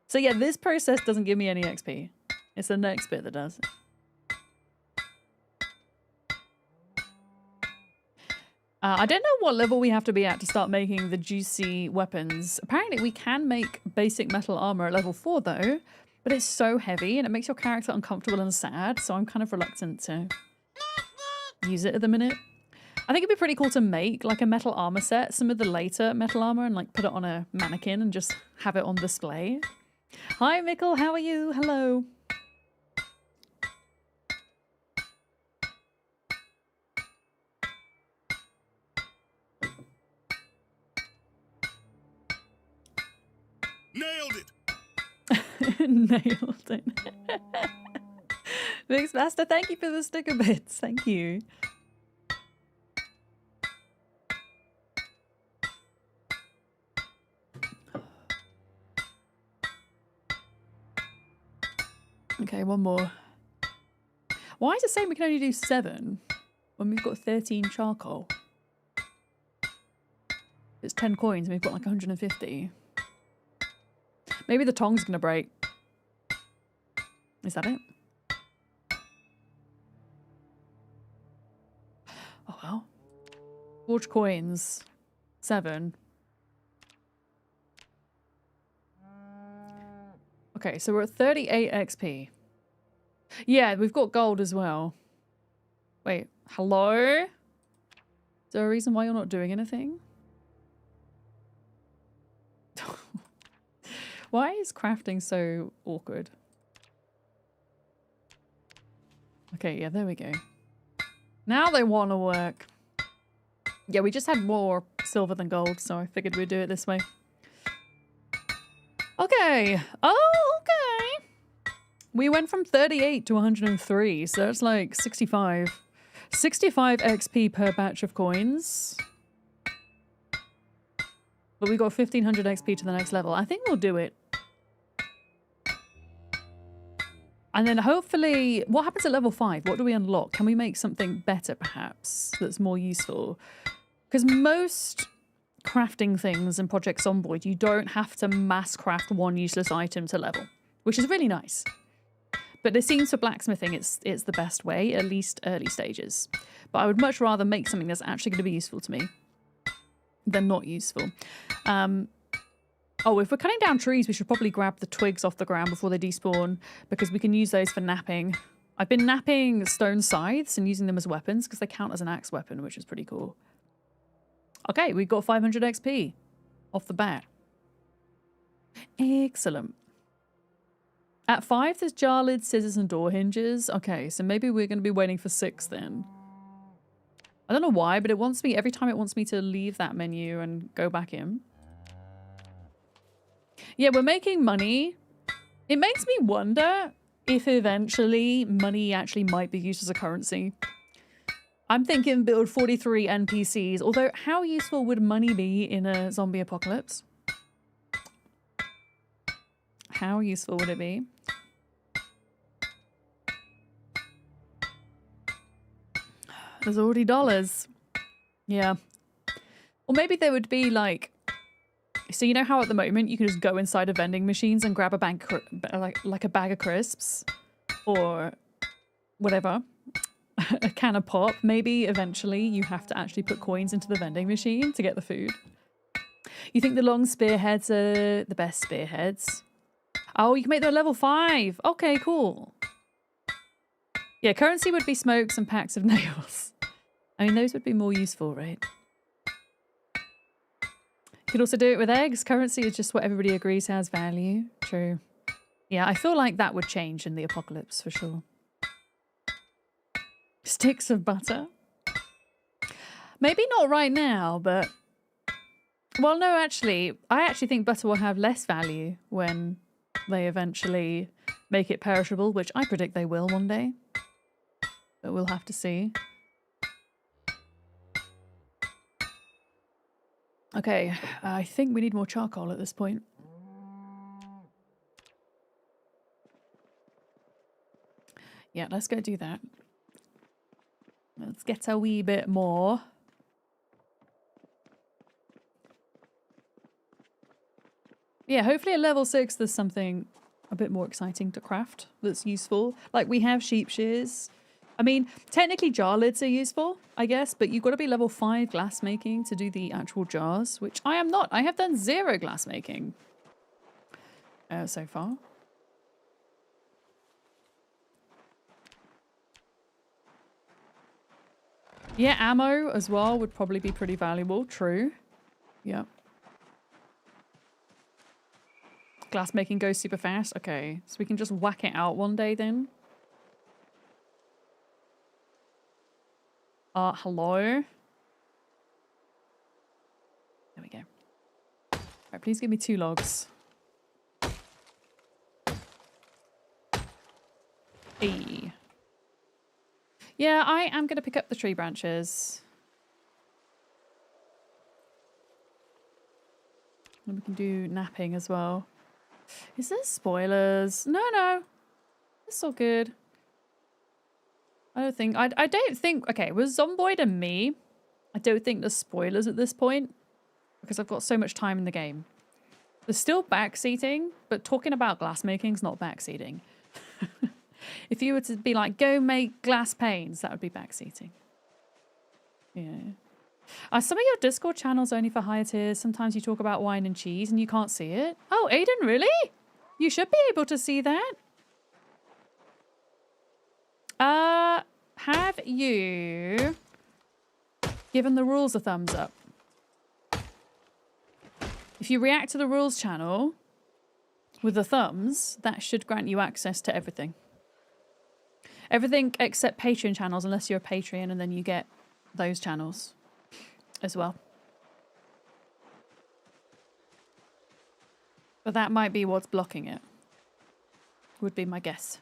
So yeah, this process doesn't give me any XP. It's the next bit that does. I don't know what level we have to be at to start making the juicy weapons. Apparently we can make basic metal armor at level 4 though, but it's so heavy and it makes your character uncomfortable and sad, so I'm kind of reluctant to use it at the minute. I think it'd be pretty cool to make like a metal armor set, some of the later metal armor, and like put it on a mannequin and just have it on display. Hi Mickle, how are you? Hello. Nailed it! Nailed it. Mixmaster, thank you for the sticker bits. Thank you. Okay, one more. Why is it saying we can only do 7 when we've got 13 charcoal? It's 10 coins and we've got like 150. Maybe the tong's gonna break. Is that it? Oh well. Forge coins. 7. Okay, so we're at 38 XP. Yeah, we've got gold as well. Wait, hello? Is there a reason why you're not doing anything? Why is crafting so awkward? Okay, yeah, there we go. Now they want to work. Yeah, we just had more silver than gold, so I figured we'd do it this way. Okay. Oh, okay. We went from 38 to 103, so that's like 65. 65 XP per batch of coins. But we got 1500 XP to the next level. I think we'll do it. And then hopefully, what happens at level 5? What do we unlock? Can we make something better, perhaps, that's more useful? Because most crafting things in Project Zomboid, you don't have to mass craft one useless item to level, which is really nice. But it seems for blacksmithing, it's the best way, at least early stages. But I would much rather make something that's actually going to be useful to me than not useful. Oh, if we're cutting down trees, we should probably grab the twigs off the ground before they despawn, because we can use those for napping. I've been napping stone scythes and using them as weapons because they count as an axe weapon, which is pretty cool. Okay, we've got 500 XP off the bat. Excellent. At 5, there's jar lids, scissors, and door hinges. Okay, so maybe we're going to be waiting for 6 then. I don't know why, but it wants me, every time it wants me to leave that menu and go back in. Yeah, we're making money. It makes me wonder if eventually money actually might be used as a currency. I'm thinking build 43 NPCs, although how useful would money be in a zombie apocalypse? How useful would it be? There's already dollars. Yeah. Or maybe there would be like, so you know how at the moment you can just go inside of vending machines and grab a bag, like a bag of crisps or whatever, a can of pop. Maybe eventually you have to actually put coins into the vending machine to get the food. You think the long spearheads are the best spearheads? Oh, you can make them level 5. Okay, cool. Yeah, currency would be smokes and packs of nails. I mean, those would be more useful, right? Could also do it with eggs. Currency is just what everybody agrees has value. True. Yeah, I feel like that would change in the apocalypse for sure. Sticks of butter. Maybe not right now, but... Well, no, actually, I actually think butter will have less value when they eventually make it perishable, which I predict they will one day. But we'll have to see. Okay, I think we need more charcoal at this point. Yeah, let's go do that. Let's get a wee bit more. Yeah, hopefully at level 6 there's something a bit more exciting to craft that's useful. Like we have sheep shears. I mean, technically jar lids are useful, I guess, but you've got to be level 5 glass making to do the actual jars, which I am not. I have done 0 glass making so far. Yeah, ammo as well would probably be pretty valuable. True. Yep. Glass making goes super fast. Okay, so we can just whack it out one day then. Hello? There we go. Alright, please give me 2 logs. Hey. Yeah, I am going to pick up the tree branches. And we can do napping as well. Is there spoilers? No, no. It's all good. I don't think, okay, with Zomboid and me, I don't think there's spoilers at this point because I've got so much time in the game. There's still backseating, but talking about glass making is not backseating. If you were to be like, go make glass panes, that would be backseating. Yeah. Some of your Discord channels are only for higher tiers. Sometimes you talk about wine and cheese and you can't see it. Oh, Aiden, really? You should be able to see that. Have you given the rules a thumbs up? If you react to the rules channel with the thumbs, that should grant you access to everything. Everything except Patreon channels, unless you're a Patreon, and then you get those channels as well. But that might be what's blocking it. Would be my guess.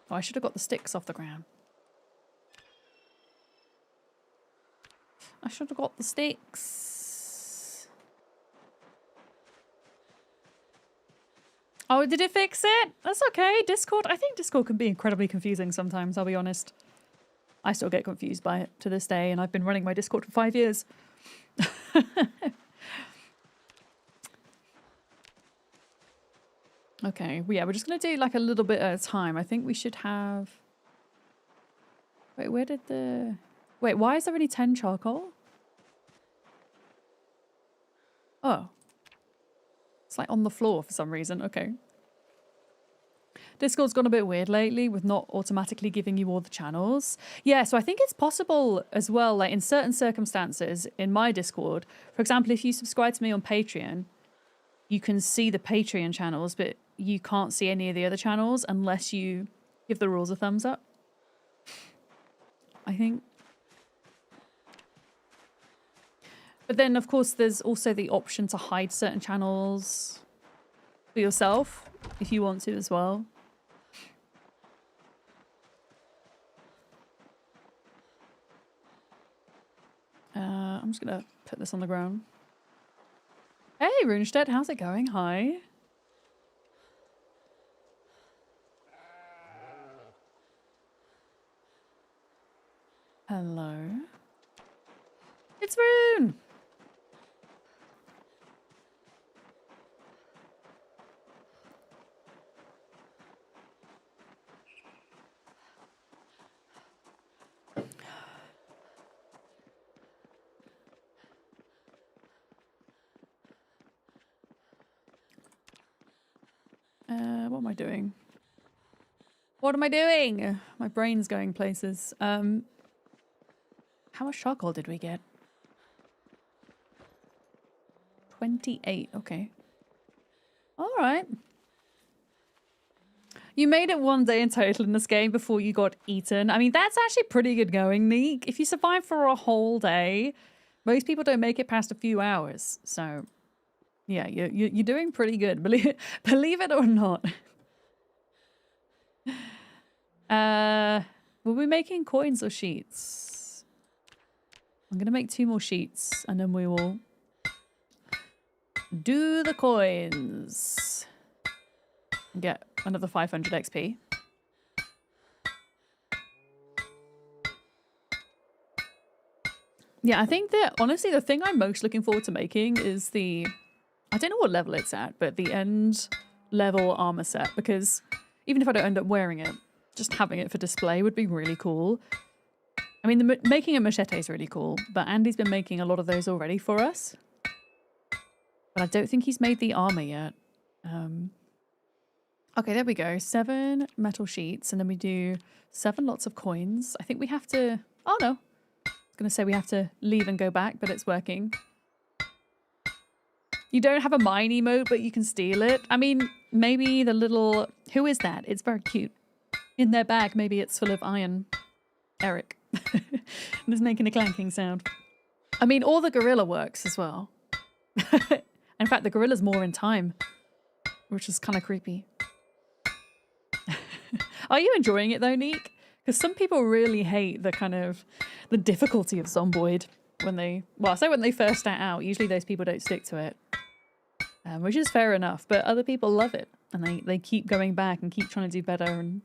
Oh, I should have got the sticks off the ground. I should have got the sticks. Oh, did it fix it? That's okay. Discord, I think Discord can be incredibly confusing sometimes, I'll be honest. I still get confused by it to this day, and I've been running my Discord for 5 years. Okay, well, yeah, we're just going to do like a little bit at a time. I think we should have... Wait, where did the... Wait, why is there only 10 charcoal? Oh. It's like on the floor for some reason. Okay. Discord's gone a bit weird lately with not automatically giving you all the channels. Yeah, so I think it's possible as well, like in certain circumstances in my Discord. For example, if you subscribe to me on Patreon, you can see the Patreon channels, but you can't see any of the other channels unless you give the rules a thumbs up. I think. But then, of course, there's also the option to hide certain channels for yourself if you want to as well. I'm just going to put this on the ground. Hey, Runestedt, how's it going? Hi. Hello. It's Rune! What am I doing? What am I doing? My brain's going places. How much charcoal did we get? 28. Okay. All right. You made it one day in total in this game before you got eaten. I mean, that's actually pretty good going, Neek. If you survive for a whole day, most people don't make it past a few hours. So, yeah, you're doing pretty good. Believe it or not. Were we making coins or sheets? I'm gonna make 2 more sheets and then we will do the coins. Get another 500 XP. Yeah, I think that honestly the thing I'm most looking forward to making is the, I don't know what level it's at, but the end level armor set, because even if I don't end up wearing it, just having it for display would be really cool. I mean, making a machete is really cool, but Andy's been making a lot of those already for us. But I don't think he's made the armor yet. Okay, there we go. 7 metal sheets, and then we do 7 lots of coins. I think we have to... Oh, no. I was going to say we have to leave and go back, but it's working. You don't have a mine emote, but you can steal it. I mean, maybe the little... Who is that? It's very cute. In their bag, maybe it's full of iron. Eric. And it's making a clanking sound. I mean, all the gorilla works as well. In fact, the gorilla's more in time, which is kind of creepy. Are you enjoying it though, Neek? Because some people really hate the kind of the difficulty of Zomboid when they, well, I say when they first start out. Usually those people don't stick to it, which is fair enough. But other people love it, and they keep going back and keep trying to do better. And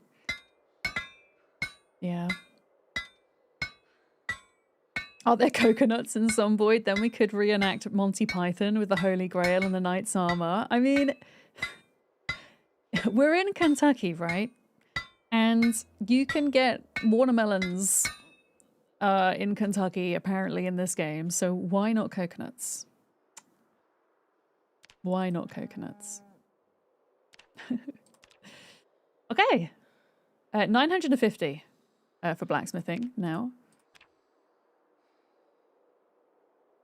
yeah. Are there coconuts in Zomboid? Then we could reenact Monty Python with the Holy Grail and the Knight's Armor. I mean, we're in Kentucky, right? And you can get watermelons in Kentucky, apparently, in this game. So why not coconuts? Why not coconuts? Okay. 950 for blacksmithing now.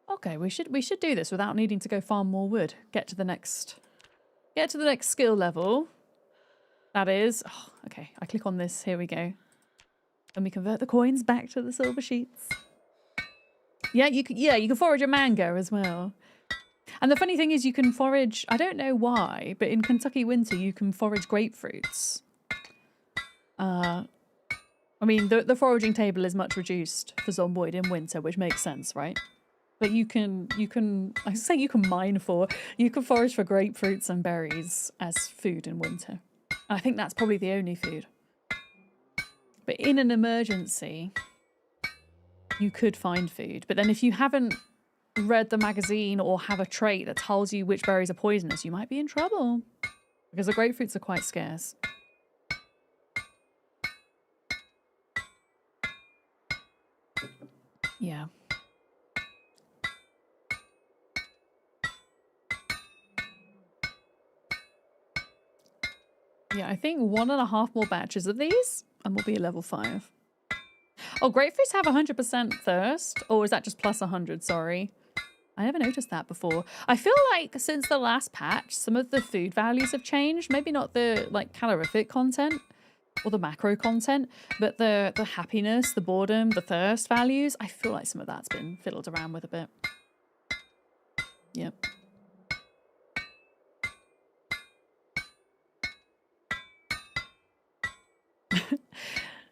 Okay, we should do this without needing to go farm more wood. Get to the next skill level. That is, oh, okay, I click on this, here we go. And we convert the coins back to the silver sheets. Yeah, you can forage a mango as well. And the funny thing is you can forage, I don't know why, but in Kentucky winter you can forage grapefruits. I mean, the foraging table is much reduced for Zomboid in winter, which makes sense, right? But you can you can forage for grapefruits and berries as food in winter. I think that's probably the only food. But in an emergency, you could find food. But then if you haven't read the magazine or have a trait that tells you which berries are poisonous, you might be in trouble. Because the grapefruits are quite scarce. Yeah. Yeah, I think 1.5 more batches of these and we'll be at level 5. Oh, grapefruits have 100% thirst? Or is that just plus 100? Sorry. I never noticed that before. I feel like since the last patch, some of the food values have changed. Maybe not the like calorific content or the macro content, but the happiness, the boredom, the thirst values. I feel like some of that's been fiddled around with a bit. Yep.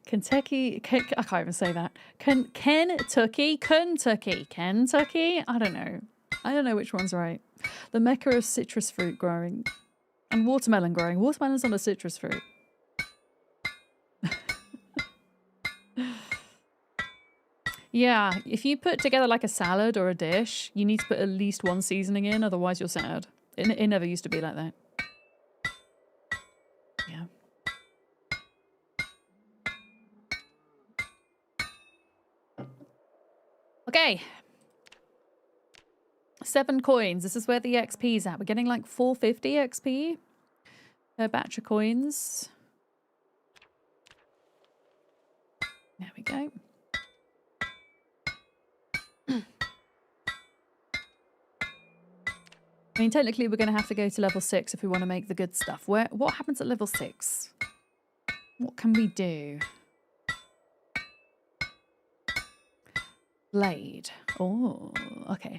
Kentucky, I can't even say that. Kentucky. I don't know. I don't know which one's right. The mecca of citrus fruit growing and watermelon growing. Watermelon's not a citrus fruit. Yeah, if you put together like a salad or a dish, you need to put at least one seasoning in, otherwise you're sad. It never used to be like that. Yeah. Okay. 7 coins. This is where the XP's at. We're getting like 450 XP per batch of coins. There we go. I mean, technically we're going to have to go to level 6 if we want to make the good stuff. What happens at level 6? What can we do? Blade. Oh, okay.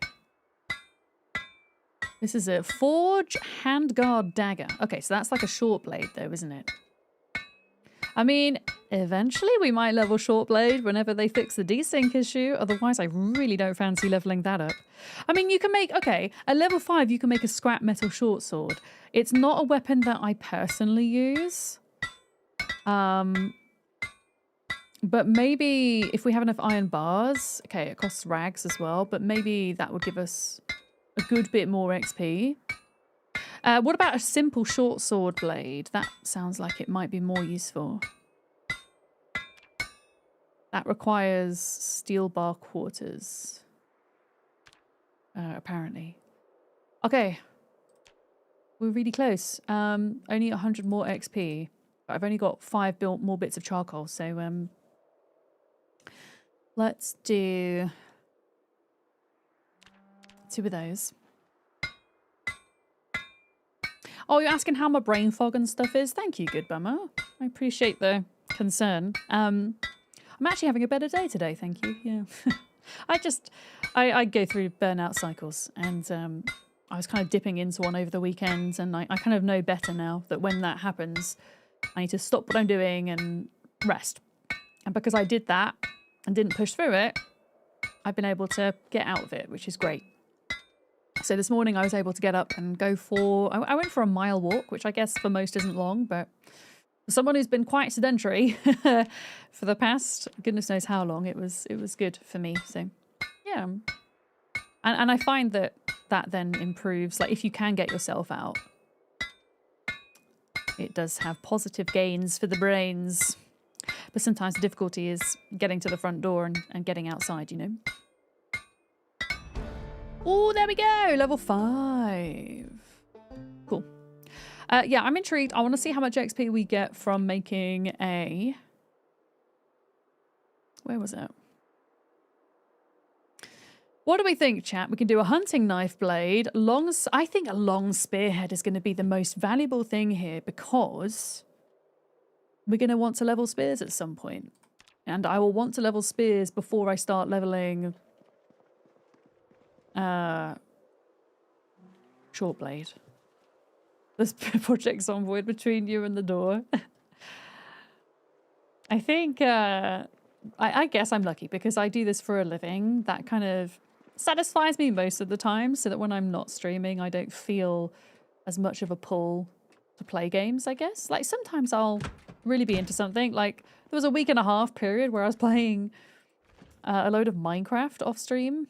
This is a forge handguard dagger. Okay, so that's like a short blade though, isn't it? I mean, eventually we might level short blade whenever they fix the desync issue. Otherwise, I really don't fancy leveling that up. I mean, you can make, okay, at level 5, you can make a scrap metal short sword. It's not a weapon that I personally use. But maybe if we have enough iron bars, okay, it costs rags as well, but maybe that would give us a good bit more XP. What about a simple short sword blade? That sounds like it might be more useful. That requires steel bar quarters. Apparently. Okay. We're really close. Only 100 more XP. But I've only got 5 more bits of charcoal, so let's do 2 of those. Oh, you're asking how my brain fog and stuff is? Thank you, good bummer. I appreciate the concern. I'm actually having a better day today, thank you. Yeah. I go through burnout cycles, and I was kind of dipping into one over the weekend, and I kind of know better now that when that happens, I need to stop what I'm doing and rest. And because I did that and didn't push through it, I've been able to get out of it, which is great. So this morning I was able to get up and go for... I went for a mile walk, which I guess for most isn't long, but for someone who's been quite sedentary for the past goodness knows how long, it was good for me. So yeah. And I find that then improves, like if you can get yourself out, it does have positive gains for the brains. But sometimes the difficulty is getting to the front door and getting outside, you know. Oh, there we go. Level 5. Yeah, I'm intrigued. I want to see how much XP we get from making a... Where was it? What do we think, chat? We can do a hunting knife blade. I think a long spearhead is going to be the most valuable thing here because we're going to want to level spears at some point. And I will want to level spears before I start leveling short blade. This project Zomboid between you and the door. I think, I guess I'm lucky because I do this for a living. That kind of satisfies me most of the time so that when I'm not streaming, I don't feel as much of a pull to play games, I guess. Like sometimes I'll really be into something. Like there was a week and a half period where I was playing a load of Minecraft off stream.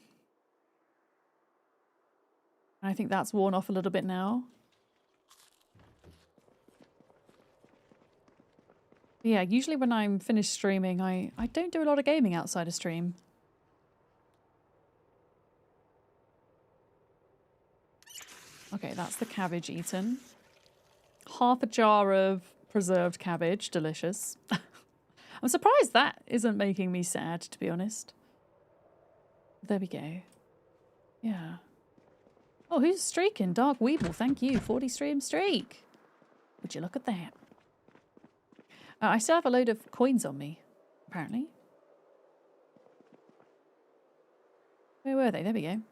I think that's worn off a little bit now. Yeah, usually when I'm finished streaming, I don't do a lot of gaming outside of stream. Okay, that's the cabbage eaten. Half a jar of preserved cabbage, delicious. I'm surprised that isn't making me sad, to be honest. There we go. Yeah. Oh, who's streaking? Dark Weeble, thank you. 40 stream streak. Would you look at that? I still have a load of coins on me, apparently. Where were they? There we go.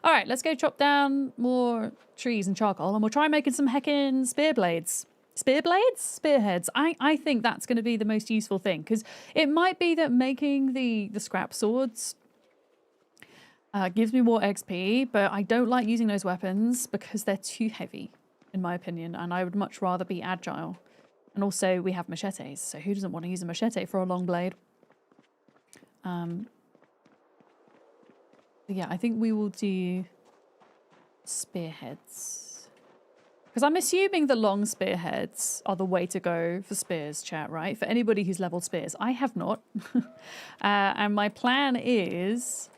All right, let's go chop down more trees and charcoal, and we'll try making some heckin' spear blades. Spear blades? Spearheads. I think that's going to be the most useful thing, because it might be that making the scrap swords gives me more XP, but I don't like using those weapons because they're too heavy, in my opinion, and I would much rather be agile. And also, we have machetes, so who doesn't want to use a machete for a long blade? Yeah, I think we will do spearheads. Because I'm assuming the long spearheads are the way to go for spears, chat, right? For anybody who's leveled spears. I have not. And my plan is,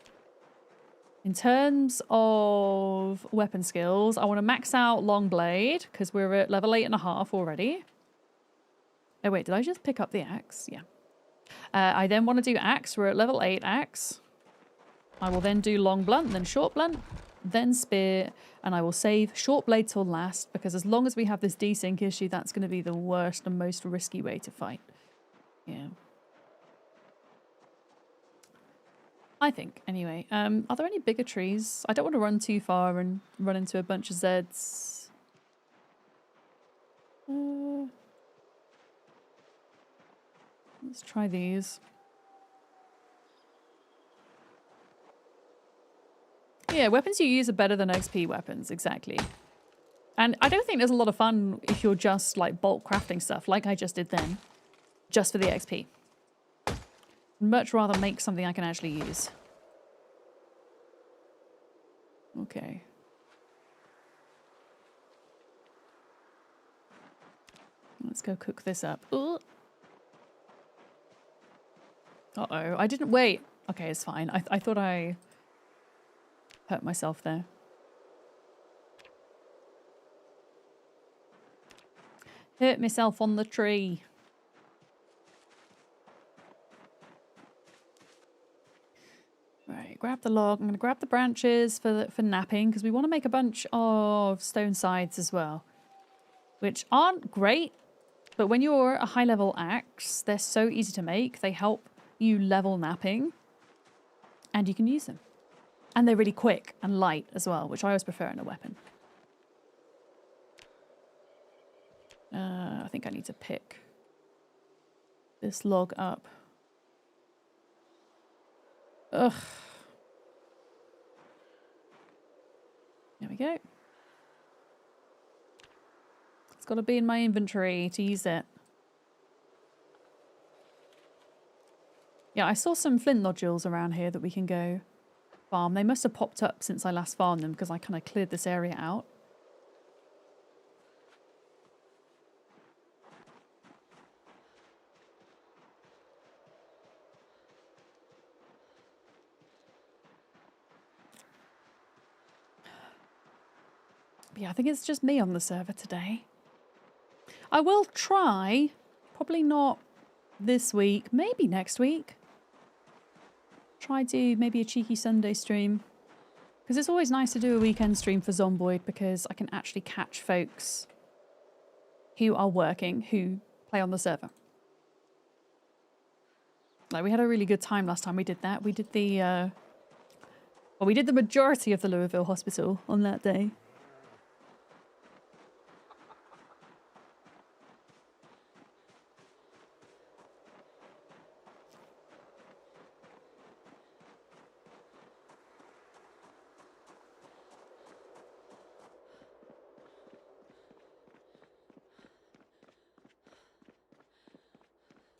in terms of weapon skills, I want to max out long blade, because we're at level 8.5 already. Oh wait, did I just pick up the axe? Yeah. I then want to do axe. We're at level 8 axe. I will then do long blunt, then short blunt, then spear, and I will save short blade till last, because as long as we have this desync issue, that's going to be the worst and most risky way to fight. Yeah. I think, anyway. Are there any bigger trees? I don't want to run too far and run into a bunch of Zeds. Let's try these. Yeah, weapons you use are better than XP weapons, exactly. And I don't think there's a lot of fun if you're just like bulk crafting stuff, like I just did then, just for the XP. I'd much rather make something I can actually use. Okay. Let's go cook this up. Ooh. Uh-oh, I didn't wait. Okay, it's fine. I thought I hurt myself there. Hurt myself on the tree. Right, grab the log. I'm going to grab the branches for napping, because we want to make a bunch of stone sides as well, which aren't great, but when you're a high-level axe, they're so easy to make. They help you level napping, and you can use them. And they're really quick and light as well, which I always prefer in a weapon. I think I need to pick this log up. Ugh. There we go. It's got to be in my inventory to use it. Yeah, I saw some flint nodules around here that we can go farm. They must have popped up since I last farmed them, because I kind of cleared this area out. Yeah, I think it's just me on the server today. I will try, probably not this week, maybe next week. Try to maybe a cheeky Sunday stream. Because it's always nice to do a weekend stream for Zomboid because I can actually catch folks who are working, who play on the server. Like, we had a really good time last time we did that. We did the, well, we did the majority of the Louisville Hospital on that day.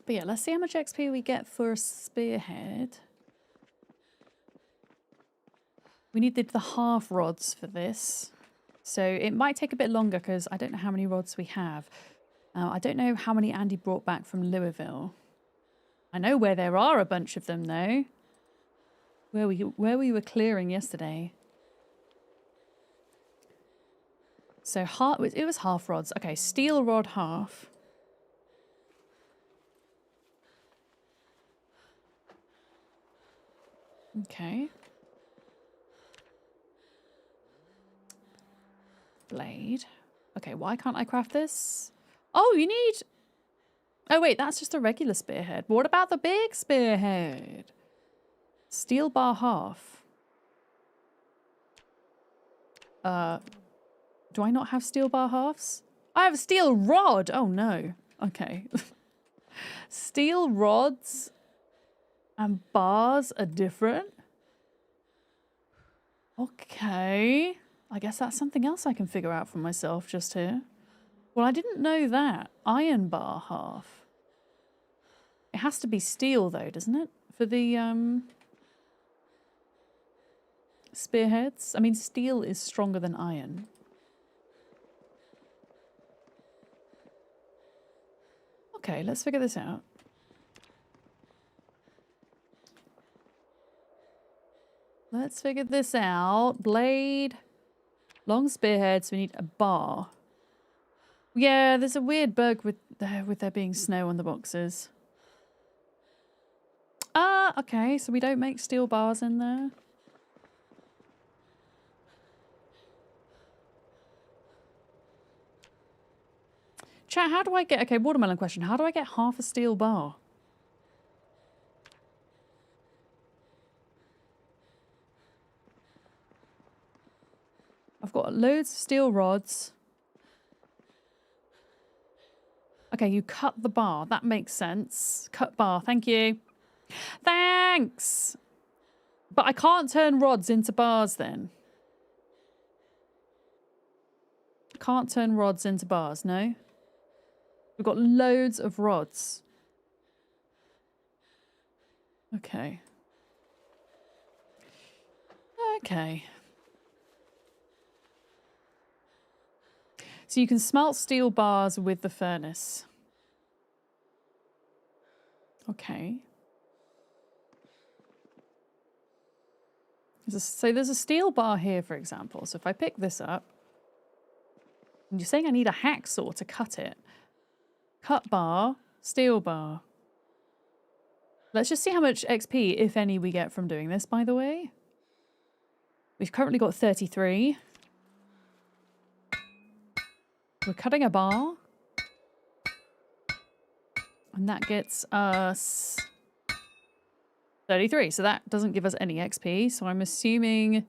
But yeah, let's see how much XP we get for a spearhead. We needed the half rods for this. So it might take a bit longer because I don't know how many rods we have. I don't know how many Andy brought back from Louisville. I know where there are a bunch of them though. Where we were clearing yesterday. So it was half rods. Okay, steel rod half. Okay. Blade. Okay, why can't I craft this? Oh, you need... Oh, wait, that's just a regular spearhead. What about the big spearhead? Steel bar half. Do I not have steel bar halves? I have a steel rod! Oh, no. Okay. Steel rods and bars are different? Okay. I guess that's something else I can figure out for myself just here. Well, I didn't know that. Iron bar half. It has to be steel though, doesn't it? For the spearheads? I mean, steel is stronger than iron. Okay, let's figure this out. Let's figure this out. Blade. Long spearheads. We need a bar. Yeah, there's a weird bug with there being snow on the boxes. Ah, okay. So we don't make steel bars in there. Chat, how do I get... Okay, watermelon question. How do I get half a steel bar? I've got loads of steel rods. Okay, you cut the bar. That makes sense. Cut bar. Thank you. Thanks! But I can't turn rods into bars then. Can't turn rods into bars, no? We've got loads of rods. Okay. Okay. So you can smelt steel bars with the furnace. Okay. So there's a steel bar here, for example. So if I pick this up, and you're saying I need a hacksaw to cut it. Cut bar, steel bar. Let's just see how much XP, if any, we get from doing this, by the way. We've currently got 33. We're cutting a bar. And that gets us 33. So that doesn't give us any XP. So I'm assuming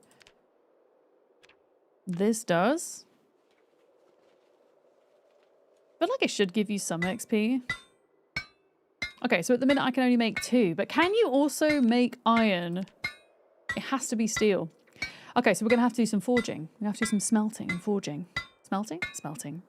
this does. But like it should give you some XP. Okay, so at the minute I can only make 2. But can you also make iron? It has to be steel. Okay, so we're going to have to do some forging. We have to do some smelting and forging. Smelting? Smelting.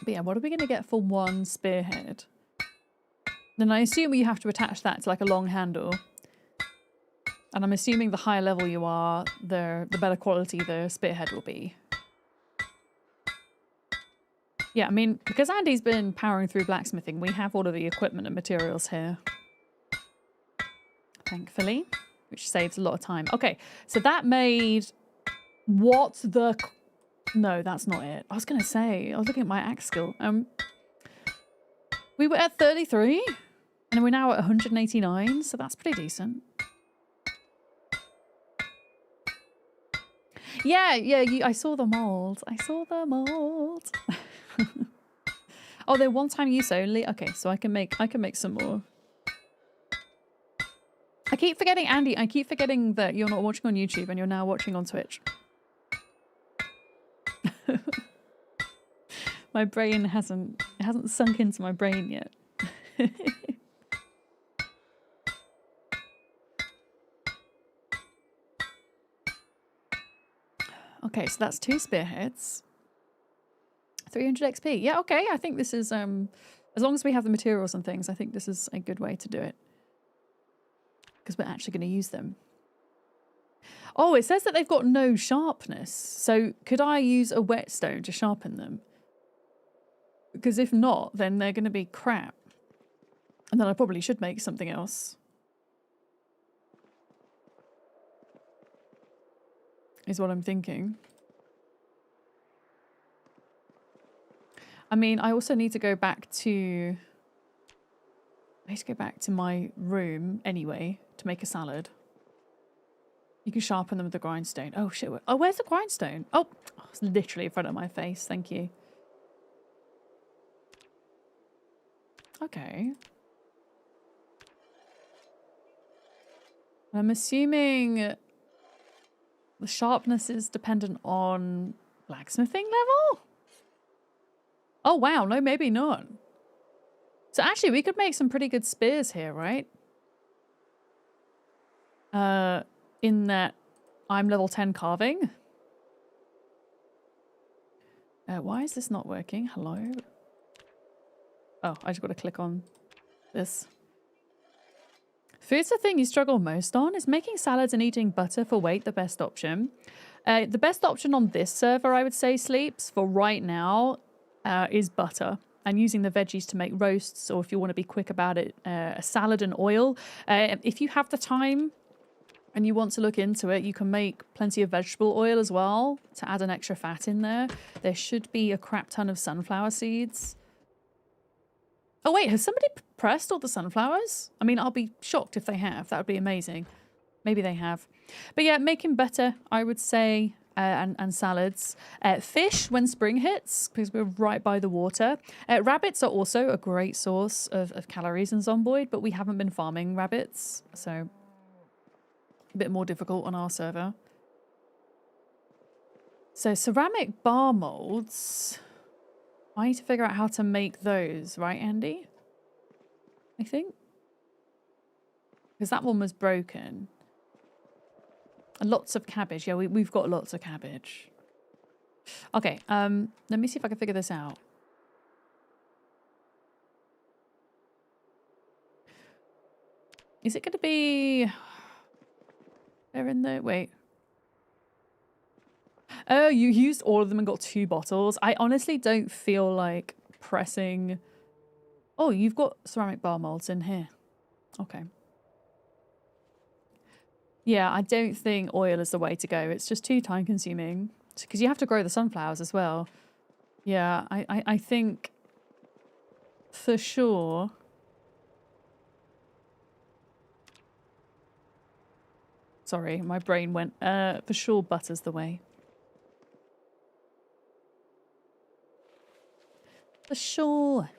But yeah, what are we going to get for one spearhead? Then I assume you have to attach that to like a long handle. And I'm assuming the higher level you are, the better quality the spearhead will be. Yeah, I mean, because Andy's been powering through blacksmithing, we have all of the equipment and materials here. Thankfully, which saves a lot of time. Okay, so that made... What the... No, that's not it. I was going to say, I was looking at my axe skill. We were at 33, and we're now at 189, so that's pretty decent. Yeah, I saw the mold. I saw the mold. Oh, they're one-time use only. Okay, so I can make some more. I keep forgetting, Andy. I keep forgetting that you're not watching on YouTube and you're now watching on Twitch. My brain hasn't sunk into my brain yet. Okay, so that's 2 spearheads. 300 XP. Yeah, okay. I think this is, as long as we have the materials and things, I think this is a good way to do it. Because we're actually going to use them. Oh, it says that they've got no sharpness. So could I use a whetstone to sharpen them? Because if not, then they're going to be crap. And then I probably should make something else. Is what I'm thinking. I mean, I also need to go back to... I need to go back to my room anyway to make a salad. You can sharpen them with the grindstone. Oh, shit. Oh, where's the grindstone? Oh, it's literally in front of my face. Thank you. Okay. I'm assuming the sharpness is dependent on blacksmithing level? Oh, wow. No, maybe not. So actually, we could make some pretty good spears here, right? In that I'm level 10 carving. Why is this not working? Hello? Oh, I just got to click on this. Food's the thing you struggle most on. Is making salads and eating butter for weight the best option? The best option on this server, I would say, Sleeps, for right now, is butter. And using the veggies to make roasts, or if you want to be quick about it, a salad and oil. If you have the time and you want to look into it, you can make plenty of vegetable oil as well to add an extra fat in there. There should be a crap ton of sunflower seeds. Oh wait, has somebody pressed all the sunflowers? I mean, I'll be shocked if they have. That would be amazing. Maybe they have. But yeah, making butter, I would say, and salads. Fish when spring hits, because we're right by the water. Rabbits are also a great source of calories in Zomboid, but we haven't been farming rabbits, so a bit more difficult on our server. So ceramic bar molds. I need to figure out how to make those, right, Andy? I think. Because that one was broken. And lots of cabbage. Yeah, we've got lots of cabbage. Okay, let me see if I can figure this out. Is it going to be... They're in there. Wait. Oh, you used all of them and got 2 bottles. I honestly don't feel like pressing... Oh, you've got ceramic bar molds in here. Okay. Yeah, I don't think oil is the way to go. It's just too time consuming. Because you have to grow the sunflowers as well. Yeah, I think for sure... Sorry, my brain went... for sure butter's the way. For sure.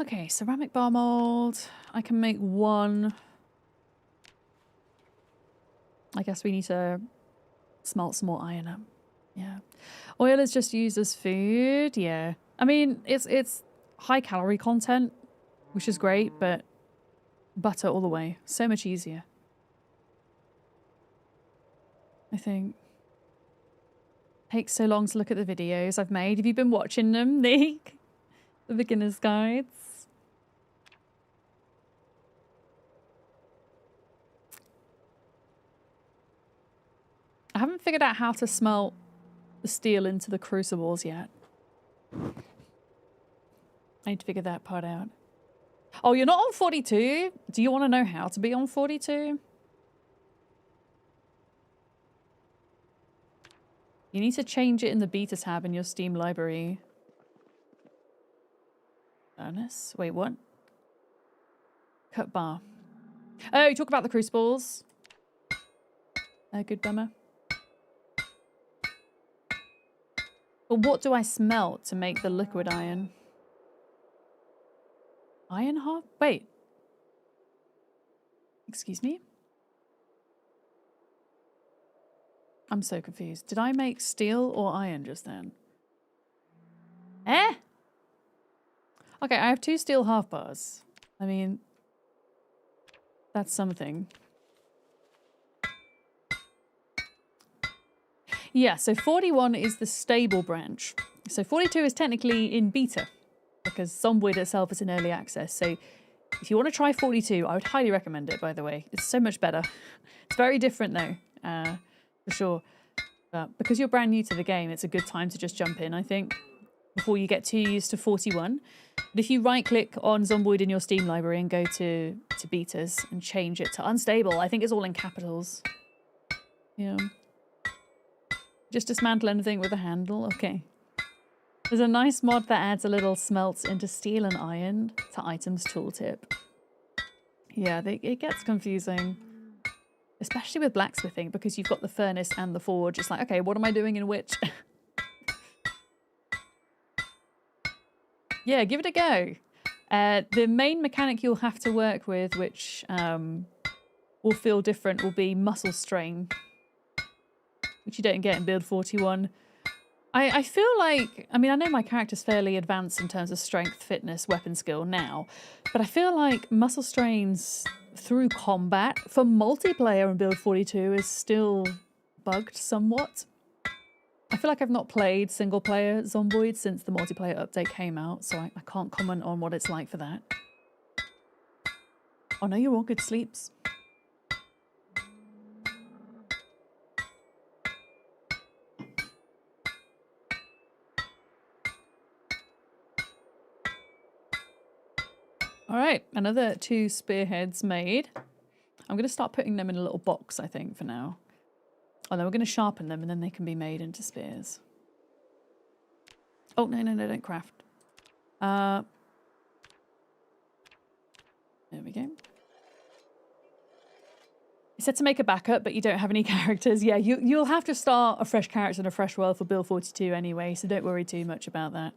Okay, ceramic bar mold. I can make 1. I guess we need to smelt some more iron up. Yeah. Oil is just used as food. Yeah. I mean, it's high calorie content, which is great, but butter all the way. So much easier. I think. Takes so long to look at the videos I've made. Have you been watching them, Nick? The beginner's guides. haven't figured out how to smelt the steel into the crucibles yet. I need to figure that part out. Oh, you're not on 42? Do you want to know how to be on 42? You need to change it in the beta tab in your Steam library. Furnace? Wait, what? Cut bar. Oh, you talk about the crucibles. Good bummer. But what do I smelt to make the liquid iron? Iron half? Wait. Excuse me? I'm so confused. Did I make steel or iron just then? Eh? Okay, I have 2 steel half bars. I mean, that's something. Yeah, so 41 is the stable branch. So 42 is technically in beta because Zomboid itself is in early access. So if you want to try 42, I would highly recommend it, by the way. It's so much better. It's very different though, for sure. But because you're brand new to the game, it's a good time to just jump in, I think, before you get too used to 41. But if you right-click on Zomboid in your Steam library and go to betas and change it to unstable, I think it's all in capitals. Yeah. Just dismantle anything with a handle? Okay. There's a nice mod that adds a little smelt into steel and iron to items tooltip. Yeah, it gets confusing. Especially with blacksmithing, because you've got the furnace and the forge. It's like, okay, what am I doing in which? Yeah, give it a go. The main mechanic you'll have to work with, which will feel different, will be muscle strain, which you don't get in build 41. I feel like, I mean, I know my character's fairly advanced in terms of strength, fitness, weapon skill now, but I feel like muscle strains through combat for multiplayer in build 42 is still bugged somewhat. I feel like I've not played single player Zomboid since the multiplayer update came out, so I can't comment on what it's like for that. Oh no, you're all good sleeps. All right, another 2 spearheads made. I'm going to start putting them in a little box, I think, for now. Oh, then we're going to sharpen them and then they can be made into spears. Oh, no, don't craft. There we go. It said to make a backup, but you don't have any characters. Yeah, you'll have to start a fresh character in a fresh world for build 42 anyway, so don't worry too much about that.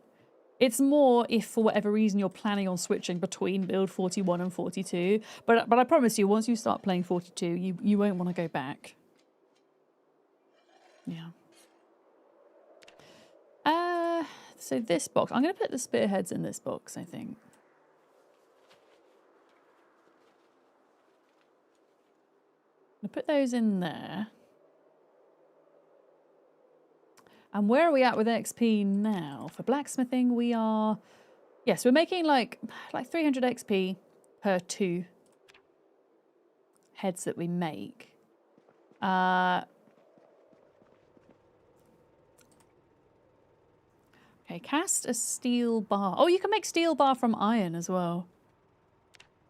It's more if for whatever reason you're planning on switching between build 41 and 42. But I promise you, once you start playing 42, you won't want to go back. Yeah. So this box, I'm going to put the spearheads in this box, I think. I'm going to put those in there. And where are we at with XP now? For blacksmithing, we are... Yes, we're making like 300 XP per 2 heads that we make. Okay, cast a steel bar. Oh, you can make steel bar from iron as well.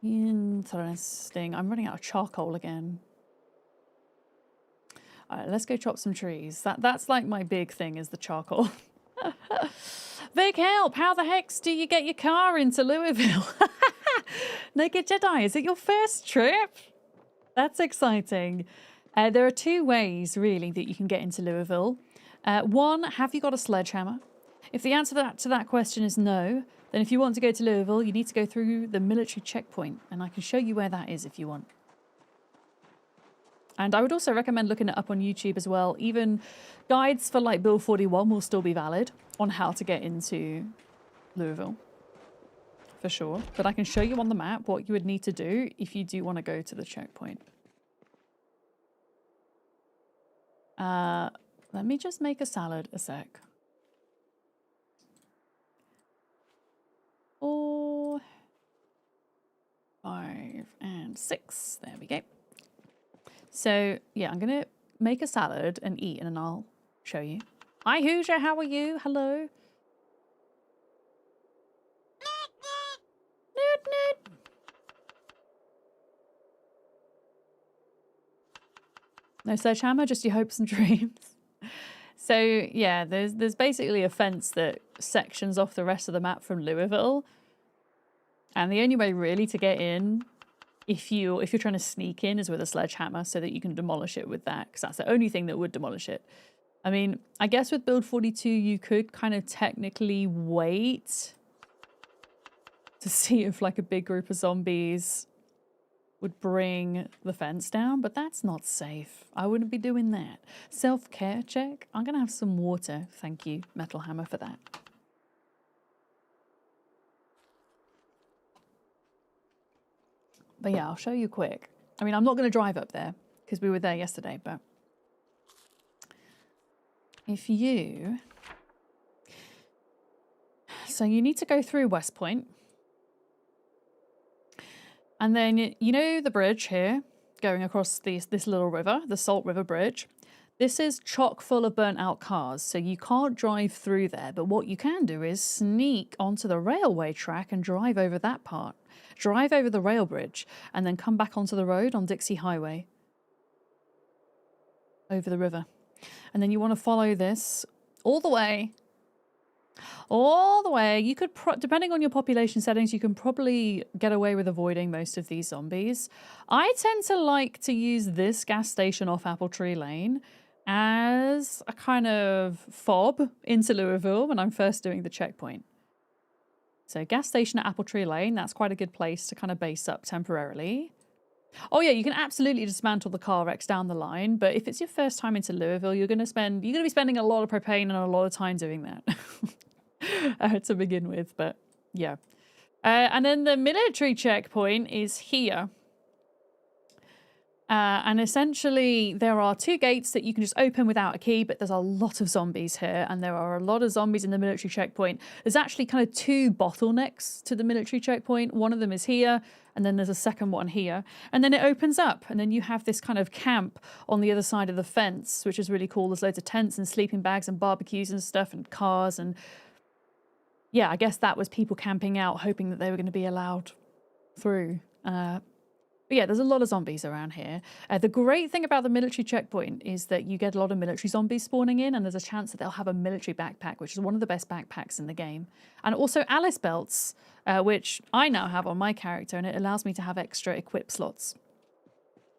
Interesting. I'm running out of charcoal again. Alright, let's go chop some trees. That's like my big thing is the charcoal. Big help! How the heck do you get your car into Louisville? Naked Jedi, is it your first trip? That's exciting. There are 2 ways, really, that you can get into Louisville. One, have you got a sledgehammer? If the answer to that question is no, then if you want to go to Louisville, you need to go through the military checkpoint, and I can show you where that is if you want. And I would also recommend looking it up on YouTube as well. Even guides for like build 41 will still be valid on how to get into Louisville, for sure. But I can show you on the map what you would need to do if you do want to go to the checkpoint. Let me just make a salad a sec. 4, 5, and 6. There we go. So, yeah, I'm going to make a salad and eat, and then I'll show you. Hi, Hoosier. How are you? Hello. Noot, noot. No sledgehammer, just your hopes and dreams. So yeah, there's basically a fence that sections off the rest of the map from Louisville, and the only way really to get in, if you're trying to sneak in, is with a sledgehammer, so that you can demolish it with that, because that's the only thing that would demolish it. I mean, I guess with build 42 you could kind of technically wait to see if like a big group of zombies would bring the fence down, but that's not safe. I wouldn't be doing that. Self-care check. I'm gonna have some water. Thank you, Metal Hammer, for that. But yeah, I'll show you quick. I mean, I'm not gonna drive up there because we were there yesterday, but if you... So you need to go through West Point. And then, you know the bridge here, going across this little river, the Salt River Bridge? This is chock full of burnt out cars, so you can't drive through there. But what you can do is sneak onto the railway track and drive over that part. Drive over the rail bridge, and then come back onto the road on Dixie Highway. Over the river. And then you want to follow this all the way. All the way. You could, depending on your population settings, you can probably get away with avoiding most of these zombies. I tend to like to use this gas station off Apple Tree Lane as a kind of fob into Louisville when I'm first doing the checkpoint. So gas station at Apple Tree Lane, that's quite a good place to kind of base up temporarily. Oh yeah, you can absolutely dismantle the car wrecks down the line, but if it's your first time into Louisville, you're gonna be spending a lot of propane and a lot of time doing that to begin with. But yeah, and then the military checkpoint is here, and essentially there are two gates that you can just open without a key. But there's a lot of zombies here, and there are a lot of zombies in the military checkpoint. There's actually kind of two bottlenecks to the military checkpoint. One of them is here, and then there's a second one here, and then it opens up, and then you have this kind of camp on the other side of the fence, which is really cool. There's loads of tents and sleeping bags and barbecues and stuff and cars, and yeah, I guess that was people camping out, hoping that they were going to be allowed through. But yeah, there's a lot of zombies around here. The great thing about the military checkpoint is that you get a lot of military zombies spawning in, and there's a chance that they'll have a military backpack, which is one of the best backpacks in the game. And also Alice belts, which I now have on my character, and it allows me to have extra equip slots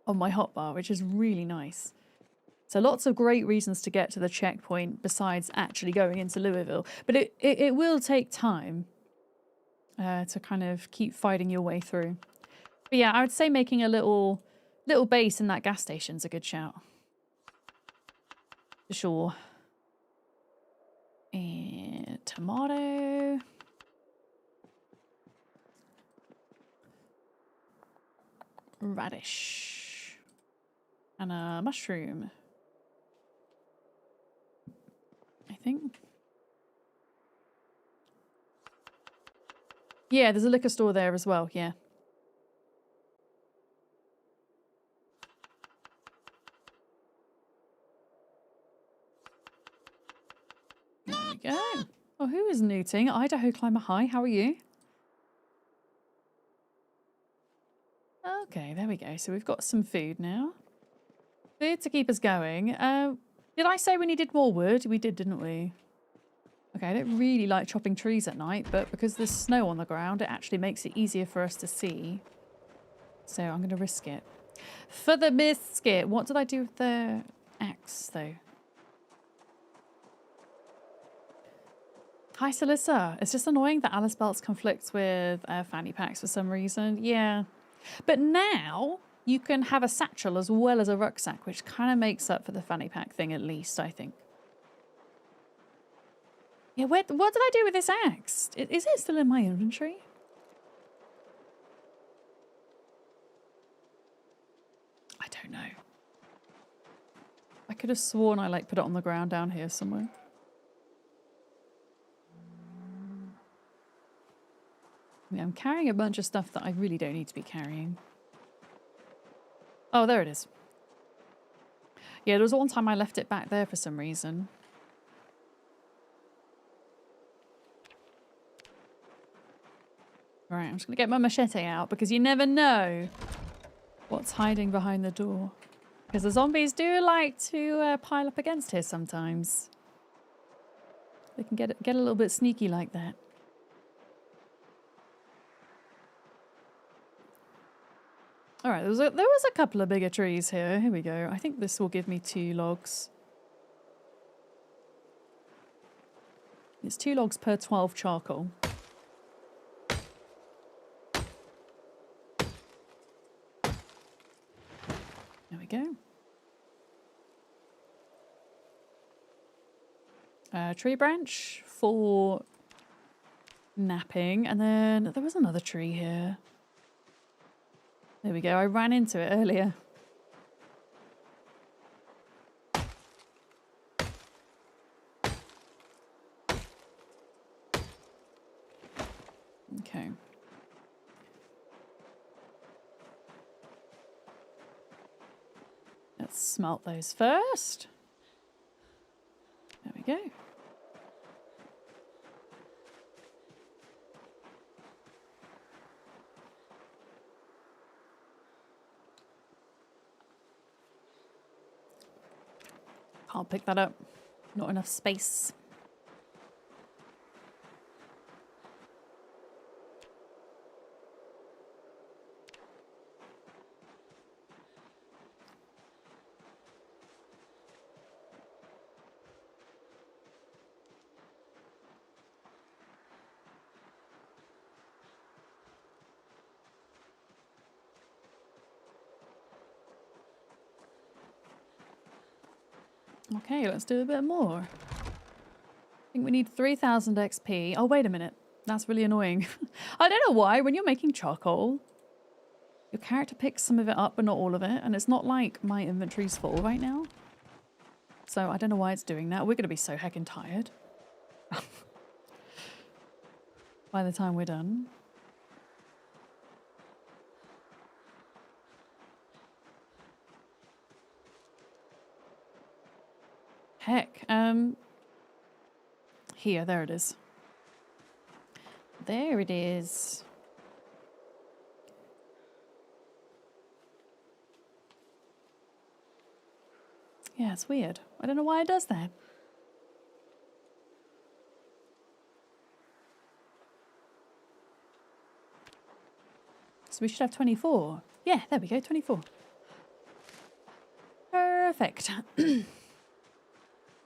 on my hotbar, which is really nice. So lots of great reasons to get to the checkpoint besides actually going into Louisville. But it will take time to kind of keep fighting your way through. But yeah, I would say making a little base in that gas station's a good shout. For sure. And tomato. Radish. And a mushroom. I think. Yeah, there's a liquor store there as well, yeah. There we go. Oh, who is newting? Idaho Climber High, how are you? Okay, there we go. So we've got some food now. Food to keep us going. Did I say we needed more wood? We did, didn't we? Okay, I don't really like chopping trees at night, but because there's snow on the ground, it actually makes it easier for us to see. So I'm going to risk it. For the biscuit, what did I do with the axe, though? Hi, Salissa. It's just annoying that Alice belts conflicts with fanny packs for some reason. Yeah. But now you can have a satchel as well as a rucksack, which kind of makes up for the fanny pack thing at least, I think. Yeah, what did I do with this axe? Is it still in my inventory? I don't know. I could have sworn I put it on the ground down here somewhere. Yeah, I'm carrying a bunch of stuff that I really don't need to be carrying. Oh, there it is. Yeah, there was one time I left it back there for some reason. Right, I'm just going to get my machete out because you never know what's hiding behind the door. Because the zombies do like to pile up against here sometimes. They can get a little bit sneaky like that. All right, there was a couple of bigger trees here. Here we go. I think this will give me 2 logs. It's 2 logs per 12 charcoal. There we go. Tree branch for napping. And then there was another tree here. There we go. I ran into it earlier. Okay. Let's smelt those first. There we go. Can't pick that up. Not enough space. Okay, let's do a bit more. I think we need 3000 XP. Oh, wait a minute. That's really annoying. I don't know why. When you're making charcoal, your character picks some of it up, but not all of it. And it's not like my inventory's full right now. So I don't know why it's doing that. We're going to be so heckin' tired by the time we're done. Heck, here, there it is. There it is. Yeah, it's weird. I don't know why it does that. So we should have 24. Yeah, there we go, 24. Perfect.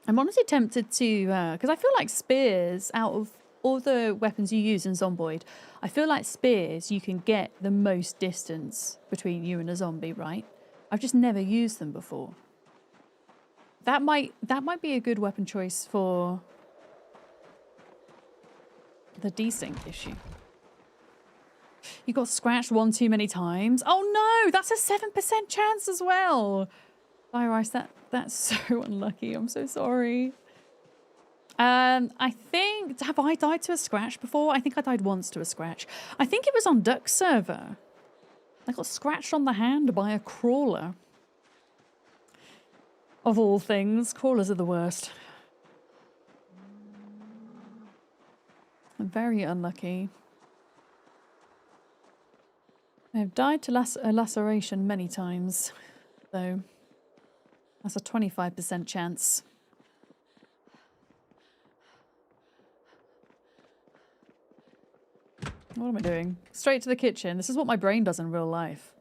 I'm honestly tempted to, because I feel like spears, out of all the weapons you use in Zomboid, I feel like spears, you can get the most distance between you and a zombie, right? I've just never used them before. That might be a good weapon choice for the desync issue. You got scratched one too many times. Oh no, that's a 7% chance as well. Virus, that's so unlucky. I'm so sorry. I think, have I died to a scratch before? I think I died once to a scratch. I think it was on Duck's server. I got scratched on the hand by a crawler. Of all things, crawlers are the worst. I'm very unlucky. I've died to a laceration many times, though. That's a 25% chance. What am I doing? Straight to the kitchen. This is what my brain does in real life.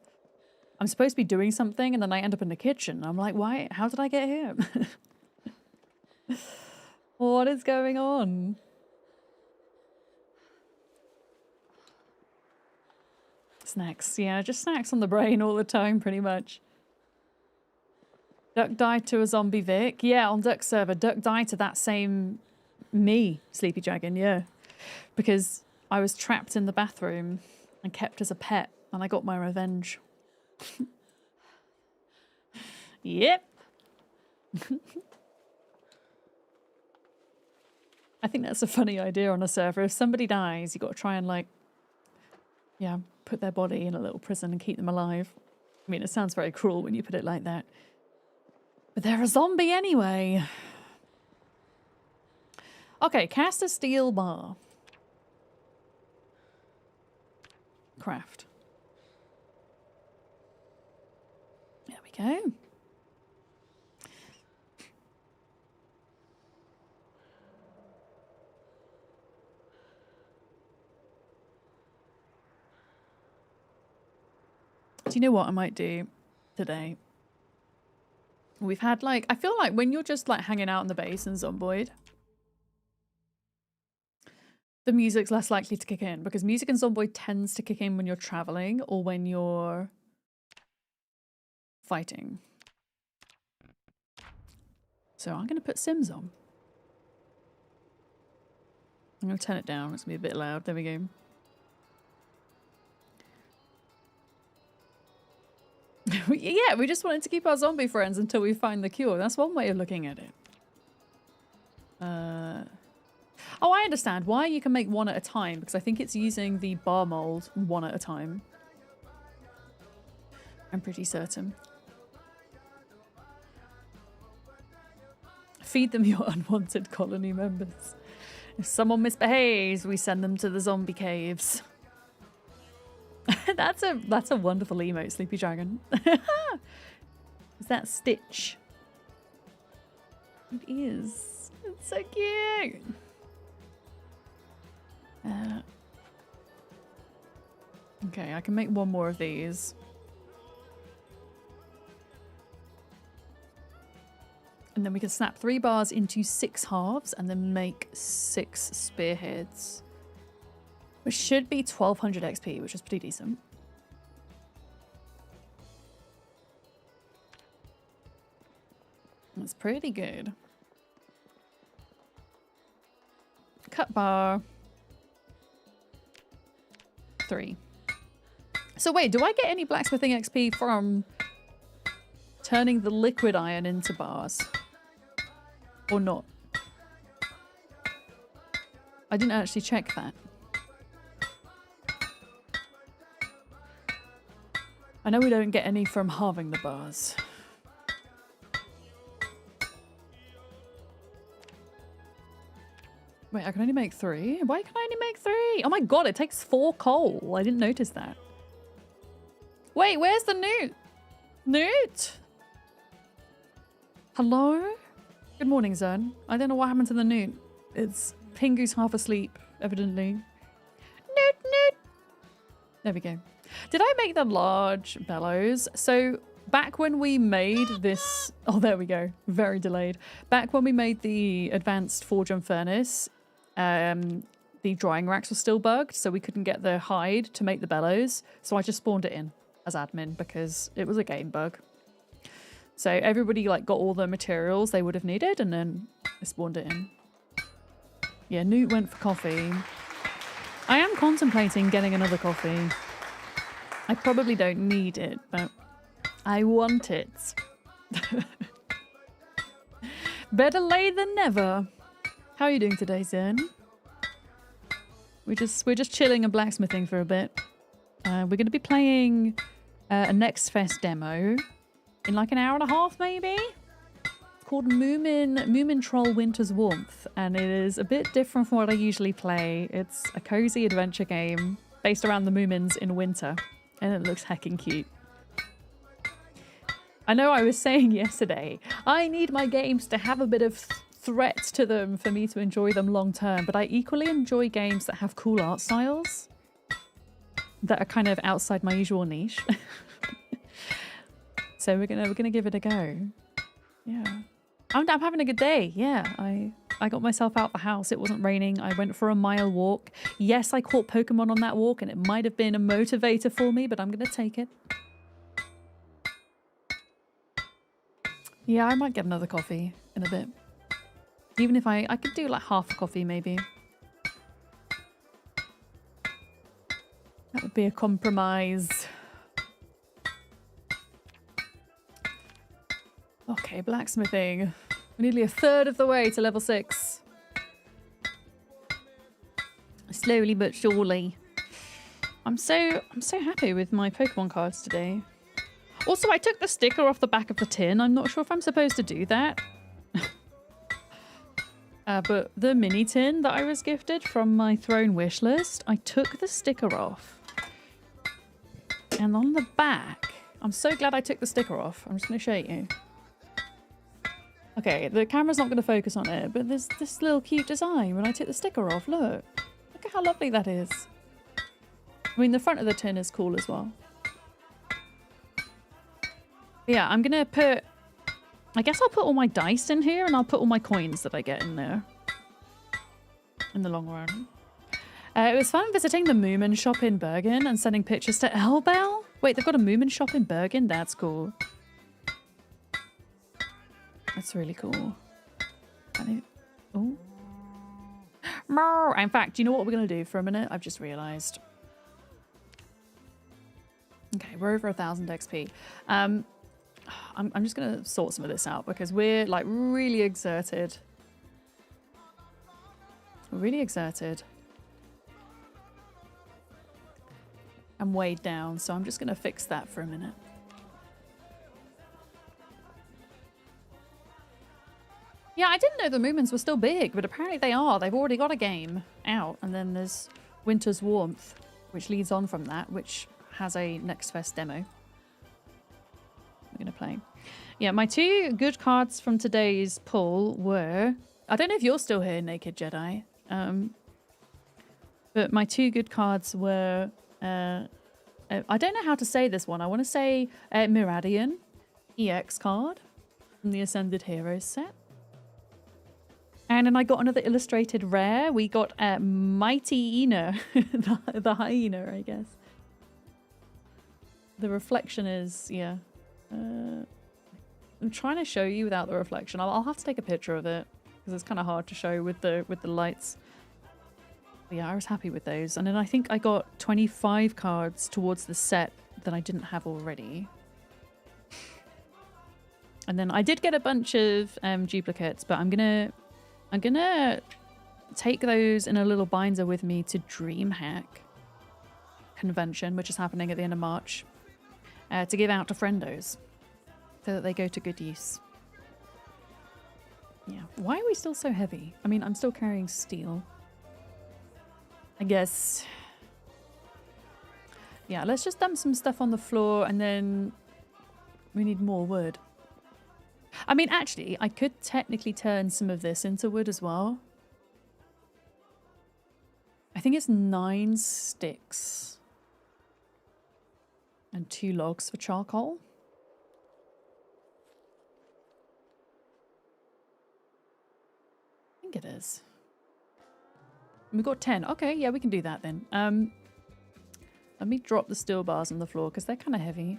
I'm supposed to be doing something and then I end up in the kitchen. I'm like, why? How did I get here? What is going on? Snacks. Yeah, just snacks on the brain all the time, pretty much. Duck died to a zombie Vic. Yeah, on Duck's server. Duck died to that same me, Sleepy Dragon, yeah. Because I was trapped in the bathroom and kept as a pet, and I got my revenge. Yep. I think that's a funny idea on a server. If somebody dies, you got to try and, like, yeah, put their body in a little prison and keep them alive. I mean, it sounds very cruel when you put it like that. But they're a zombie anyway. Okay, cast a steel bar. Craft. There we go. Do you know what I might do today? We've had like, I feel like when you're just like hanging out in the base in Zomboid, the music's less likely to kick in because music in Zomboid tends to kick in when you're traveling or when you're fighting. So I'm going to put Sims on. I'm going to turn it down. It's going to be a bit loud. There we go. Yeah, we just wanted to keep our zombie friends until we find the cure. That's one way of looking at it. Oh, I understand why you can make one at a time, because I think it's using the bar mold one at a time. I'm pretty certain. Feed them your unwanted colony members. If someone misbehaves, we send them to the zombie caves. That's a wonderful emote, Sleepy Dragon. Is that Stitch? It is. It's so cute. Okay, I can make one more of these. And then we can snap 3 bars into 6 halves and then make 6 spearheads. Which should be 1200 XP, which is pretty decent. That's pretty good. Cut bar. 3. So wait, do I get any blacksmithing XP from turning the liquid iron into bars? Or not? I didn't actually check that. I know we don't get any from halving the bars. Wait, I can only make 3? Why can I only make 3? Oh my god, it takes 4 coal. I didn't notice that. Wait, where's the newt? Newt? Hello? Good morning, Zern. I don't know what happened to the newt. It's Pingu's half asleep, evidently. Newt, newt. There we go. Did I make the large bellows? So back when we made this... Oh, there we go. Very delayed. Back when we made the advanced forge and furnace, the drying racks were still bugged, so we couldn't get the hide to make the bellows. So I just spawned it in as admin because it was a game bug. So everybody like got all the materials they would have needed and then I spawned it in. Yeah, Newt went for coffee. I am contemplating getting another coffee. I probably don't need it, but I want it. Better late than never. How are you doing today, Zen? We're just chilling and blacksmithing for a bit. We're going to be playing a Next Fest demo in like an hour and a half, maybe. It's called Moomin Troll Winter's Warmth, and it is a bit different from what I usually play. It's a cozy adventure game based around the Moomins in winter, and it looks heckin' cute. I know I was saying yesterday, I need my games to have a bit of threat to them for me to enjoy them long term, but I equally enjoy games that have cool art styles that are kind of outside my usual niche. So we're gonna give it a go. Yeah, I'm having a good day. Yeah, I got myself out the house. It wasn't raining. I went for a mile walk. Yes, I caught Pokemon on that walk, and it might have been a motivator for me, but I'm gonna take it. Yeah, I might get another coffee in a bit. Even if I could do like half a coffee maybe. That would be a compromise. Okay, blacksmithing. We're nearly a third of the way to level 6. Slowly but surely. I'm so happy with my Pokemon cards today. Also, I took the sticker off the back of the tin. I'm not sure if I'm supposed to do that. But the mini tin that I was gifted from my throne wish list, I took the sticker off. And on the back, I'm so glad I took the sticker off. I'm just going to show you. Okay, the camera's not going to focus on it, but there's this little cute design when I took the sticker off. Look. Look at how lovely that is. I mean, the front of the tin is cool as well. Yeah, I'm going to put... I guess I'll put all my dice in here and I'll put all my coins that I get in there. In the long run. It was fun visiting the Moomin shop in Bergen and sending pictures to Elbel. Wait, they've got a Moomin shop in Bergen? That's cool. That's really cool. Oh. In fact, do you know what we're going to do for a minute? I've just realised. Okay, we're over 1,000 XP. I'm just going to sort some of this out because we're like really exerted. We're really exerted. I'm weighed down, so I'm just going to fix that for a minute. Yeah, I didn't know the Moomins were still big, but apparently they are. They've already got a game out, and then there's Winter's Warmth, which leads on from that, which has a Next Fest demo. We're going to play. Yeah, my two good cards from today's pull were... I don't know if you're still here, Naked Jedi. But my two good cards were... I don't know how to say this one. I want to say Miradian EX card from the Ascended Heroes set. And then I got another illustrated rare. We got Mighty Ina, the hyena, I guess. The reflection is, yeah. I'm trying to show you without the reflection. I'll have to take a picture of it because it's kind of hard to show with the lights. But yeah, I was happy with those. And then I think I got 25 cards towards the set that I didn't have already. And then I did get a bunch of duplicates, but I'm gonna take those in a little binder with me to DreamHack convention, which is happening at the end of March, to give out to friendos so that they go to good use. Yeah. Why are we still so heavy? I mean, I'm still carrying steel. I guess. Yeah, let's just dump some stuff on the floor and then we need more wood. I mean, actually, I could technically turn some of this into wood as well. I think it's 9 sticks and 2 logs for charcoal. I think it is. We've got 10. Okay, yeah, we can do that then. Let me drop the steel bars on the floor because they're kind of heavy.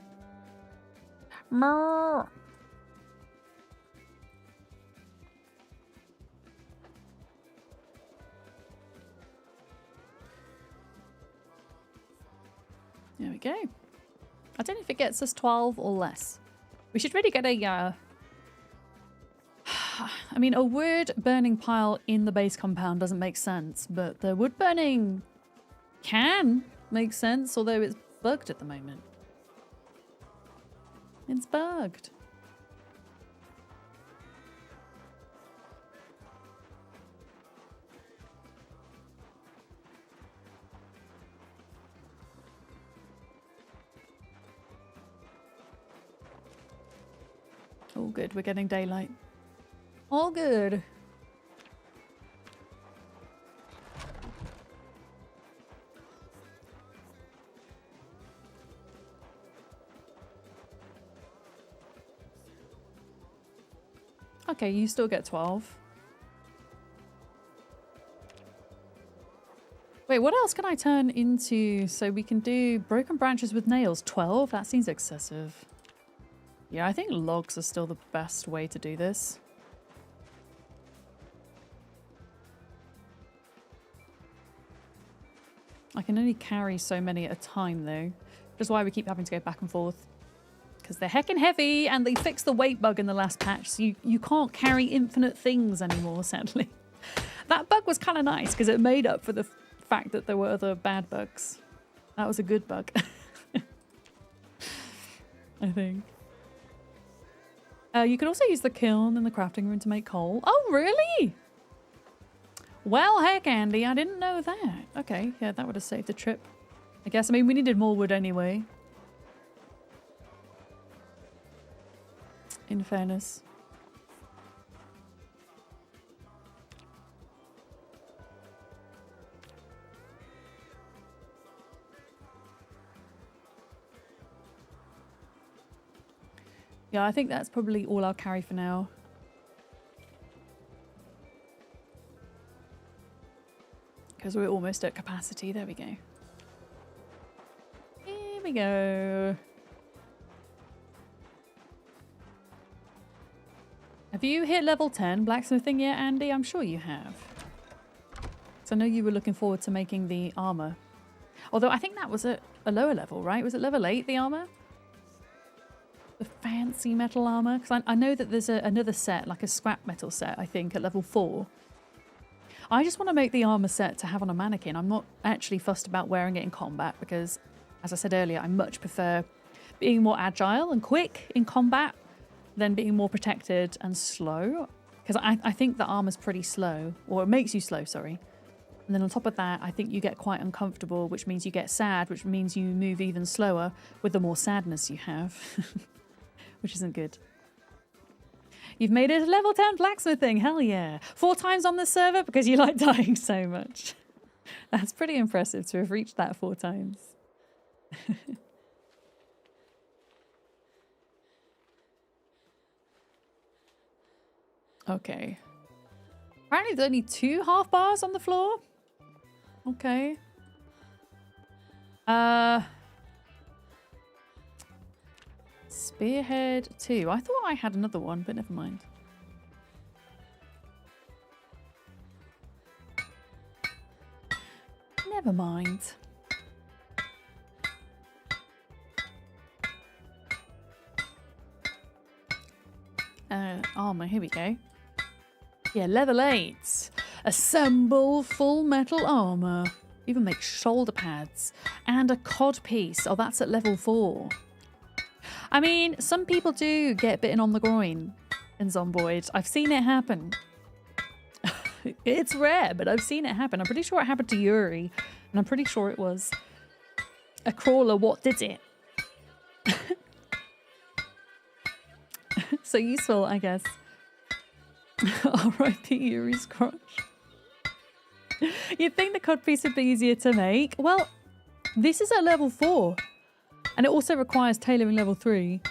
There we go. I don't know if it gets us 12 or less. We should really get a... I mean, a wood burning pile in the base compound doesn't make sense, but the wood burning can make sense, although it's bugged at the moment. It's bugged. All good, we're getting daylight. All good. Okay, you still get 12. Wait, what else can I turn into so we can do broken branches with nails? 12? That seems excessive. Yeah, I think logs are still the best way to do this. I can only carry so many at a time though, which is why we keep having to go back and forth. Because they're heckin' heavy and they fixed the weight bug in the last patch, so you can't carry infinite things anymore, sadly. That bug was kind of nice because it made up for the fact that there were other bad bugs. That was a good bug. I think. You could also use the kiln in the crafting room to make coal. Oh, really? Well, heck, Andy, I didn't know that. Okay, yeah, that would have saved the trip. I guess. I mean, we needed more wood anyway. In fairness. Yeah, I think that's probably all I'll carry for now. Because we're almost at capacity. There we go. Here we go. Have you hit level 10 blacksmithing yet, Andy? I'm sure you have. So I know you were looking forward to making the armor. Although I think that was at a lower level, right? Was it level 8, the armor? The fancy metal armor? Because I know that there's another set, like a scrap metal set, I think, at level 4. I just want to make the armor set to have on a mannequin. I'm not actually fussed about wearing it in combat because, as I said earlier, I much prefer being more agile and quick in combat than being more protected and slow. Because I think the armor's pretty slow, or it makes you slow, sorry. And then on top of that, I think you get quite uncomfortable, which means you get sad, which means you move even slower with the more sadness you have. Which isn't good. You've made it to level 10 blacksmithing. Hell yeah. 4 times on the server because you like dying so much. That's pretty impressive to have reached that 4 times. Okay. Apparently there's only 2 half bars on the floor. Okay. Spearhead 2. I thought I had another one, but never mind. Never mind. Armor, here we go. Yeah, level 8. Assemble full metal armor. Even make shoulder pads. And a cod piece. Oh, that's at level 4. I mean, some people do get bitten on the groin in Zomboid. I've seen it happen. It's rare, but I've seen it happen. I'm pretty sure it happened to Yuri. And I'm pretty sure it was a crawler what did it. So useful, I guess. R.I.P. Yuri's crotch. You'd think the cod piece would be easier to make. Well, this is at level 4. And it also requires tailoring level 3.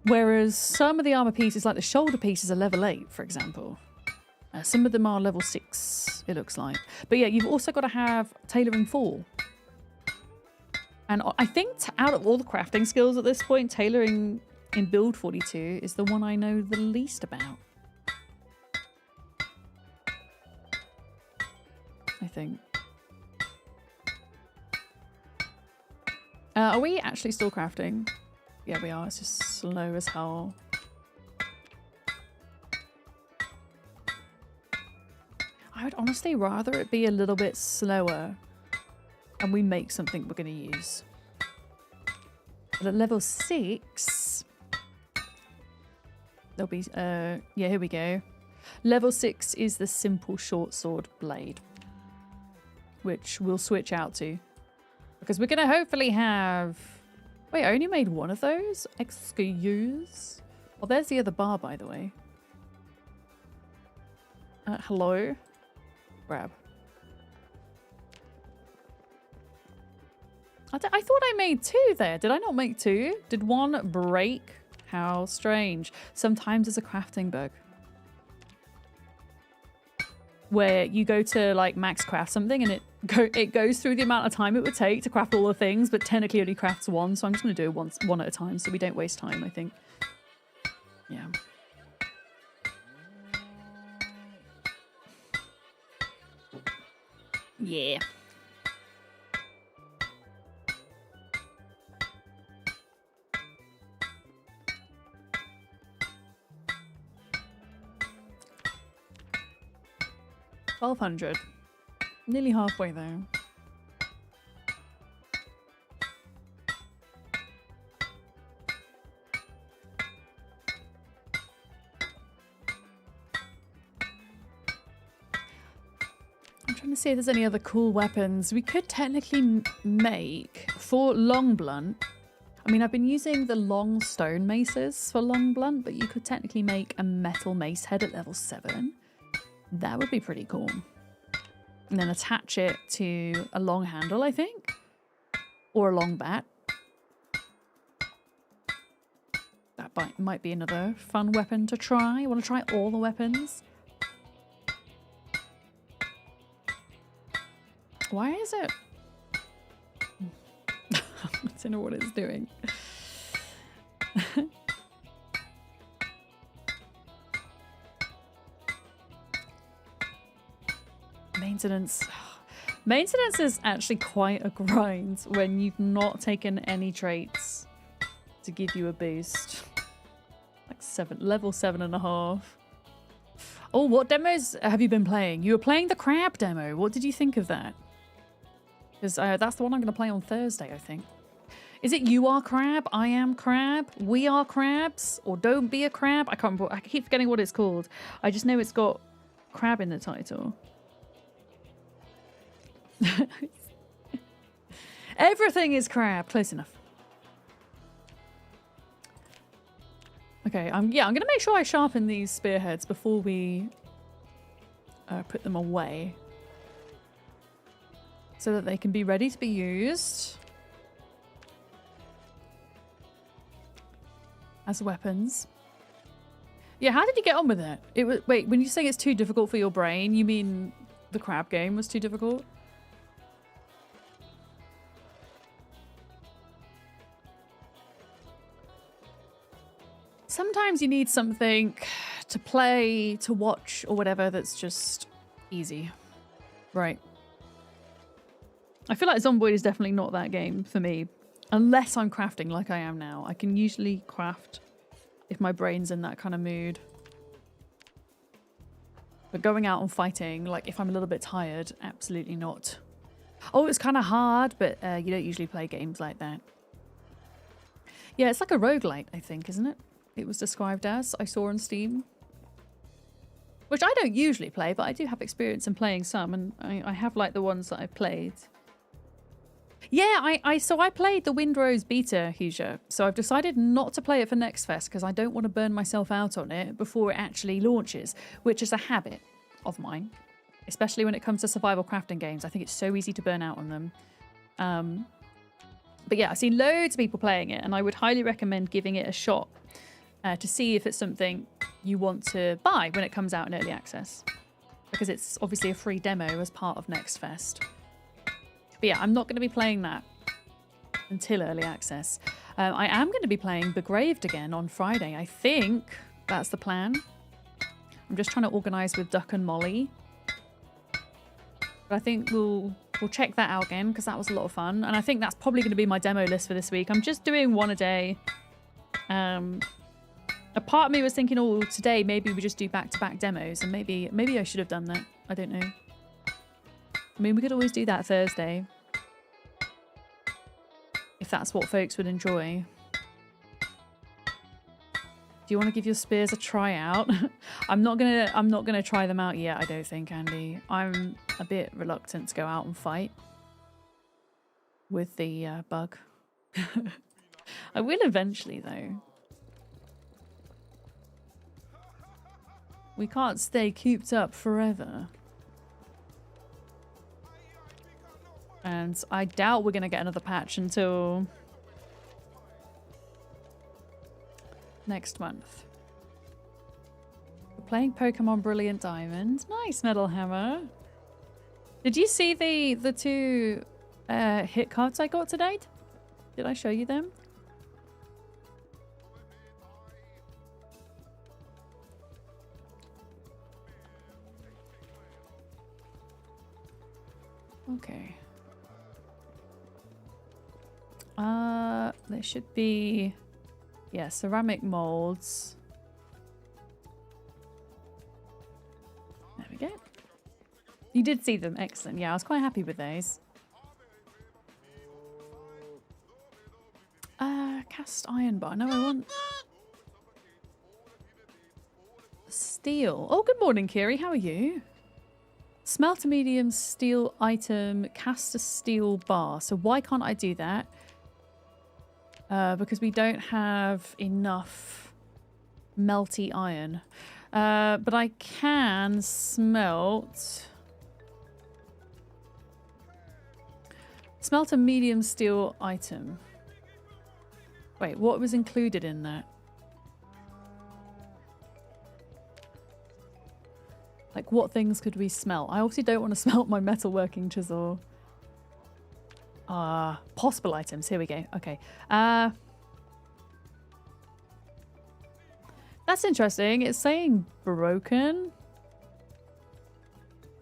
Whereas some of the armor pieces, like the shoulder pieces, are level 8, for example. Some of them are level 6, it looks like. But yeah, you've also got to have tailoring 4. And I think out of all the crafting skills at this point, tailoring in build 42 is the one I know the least about. I think. Are we actually still crafting? Yeah, we are. It's just slow as hell. I would honestly rather it be a little bit slower and we make something we're going to use. But at level 6... there'll be... yeah, here we go. Level 6 is the simple short sword blade, which we'll switch out to. Because we're going to hopefully have... Wait, I only made one of those? Excuse? Well, there's the other bar, by the way. Hello? Grab. I thought I made 2 there. Did I not make 2? Did one break? How strange. Sometimes it's a crafting bug. Where you go to like max craft something and it goes through the amount of time it would take to craft all the things, but technically only crafts 1, so I'm just going to do it one at a time so we don't waste time, I think. Yeah. Yeah. $1,200. Nearly halfway there. trying to see if there's any other cool weapons. We could technically make, for long blunt, I mean, I've been using the long stone maces for long blunt, but you could technically make a metal mace head at level 7. That would be pretty cool. And then attach it to a long handle, I think. Or a long bat. That might be another fun weapon to try. I want to try all the weapons. Why is it? I don't know what it's doing. Maintenance. Maintenance is actually quite a grind when you've not taken any traits to give you a boost. Like level 7.5. Oh, what demos have you been playing? You were playing the crab demo. What did you think of that? Because that's the one I'm going to play on Thursday, I think. Is it you are crab, I am crab, we are crabs, or don't be a crab? I can't remember. I keep forgetting what it's called. I just know it's got crab in the title. Everything is crab. Close enough. Okay, I'm going to make sure I sharpen these spearheads before we put them away. So that they can be ready to be used as weapons. Yeah, how did you get on with it? Wait, when you say it's too difficult for your brain, you mean the crab game was too difficult? Sometimes you need something to play, to watch, or whatever that's just easy. Right. I feel like Zomboid is definitely not that game for me. Unless I'm crafting like I am now. I can usually craft if my brain's in that kind of mood. But going out and fighting, like if I'm a little bit tired, absolutely not. Oh, it's kind of hard, but you don't usually play games like that. Yeah, it's like a roguelite, I think, isn't it? It was described as, I saw on Steam. Which I don't usually play, but I do have experience in playing some, and I have liked the ones that I've played. Yeah, so I played the Windrose beta, Huja. So I've decided not to play it for Next Fest because I don't want to burn myself out on it before it actually launches, which is a habit of mine, especially when it comes to survival crafting games. I think it's so easy to burn out on them. But yeah, I've seen loads of people playing it, and I would highly recommend giving it a shot to see if it's something you want to buy when it comes out in early access, because it's obviously a free demo as part of Next Fest. But yeah, I'm not going to be playing that until early access. I am going to be playing Begraved again on Friday. I think that's the plan. I'm just trying to organise with Duck and Molly. But I think we'll check that out again because that was a lot of fun. And I think that's probably going to be my demo list for this week. I'm just doing one a day. A part of me was thinking, oh, today maybe we just do back-to-back demos. And maybe I should have done that. I don't know. I mean, we could always do that Thursday. If that's what folks would enjoy. Do you want to give your spears a try out? I'm not gonna try them out yet, I don't think, Andy. I'm a bit reluctant to go out and fight with the bug. I will eventually, though. We can't stay cooped up forever. And I doubt we're going to get another patch until next month. We're playing Pokemon Brilliant Diamond. Nice, Metal Hammer. Did you see the two hit cards I got today? Did I show you them? Okay. There should be, yeah, ceramic molds. There we go. You did see them, excellent. Yeah, I was quite happy with those. Cast iron bar. No, I want steel. Oh, good morning, Kiri. How are you? Smelt a medium steel item, cast a steel bar. So why can't I do that? Because we don't have enough melty iron. But I can smelt a medium steel item. Wait, what was included in that? Like, what things could we smelt? I obviously don't want to smelt my metalworking chisel. Possible items. Here we go. Okay. That's interesting. It's saying broken.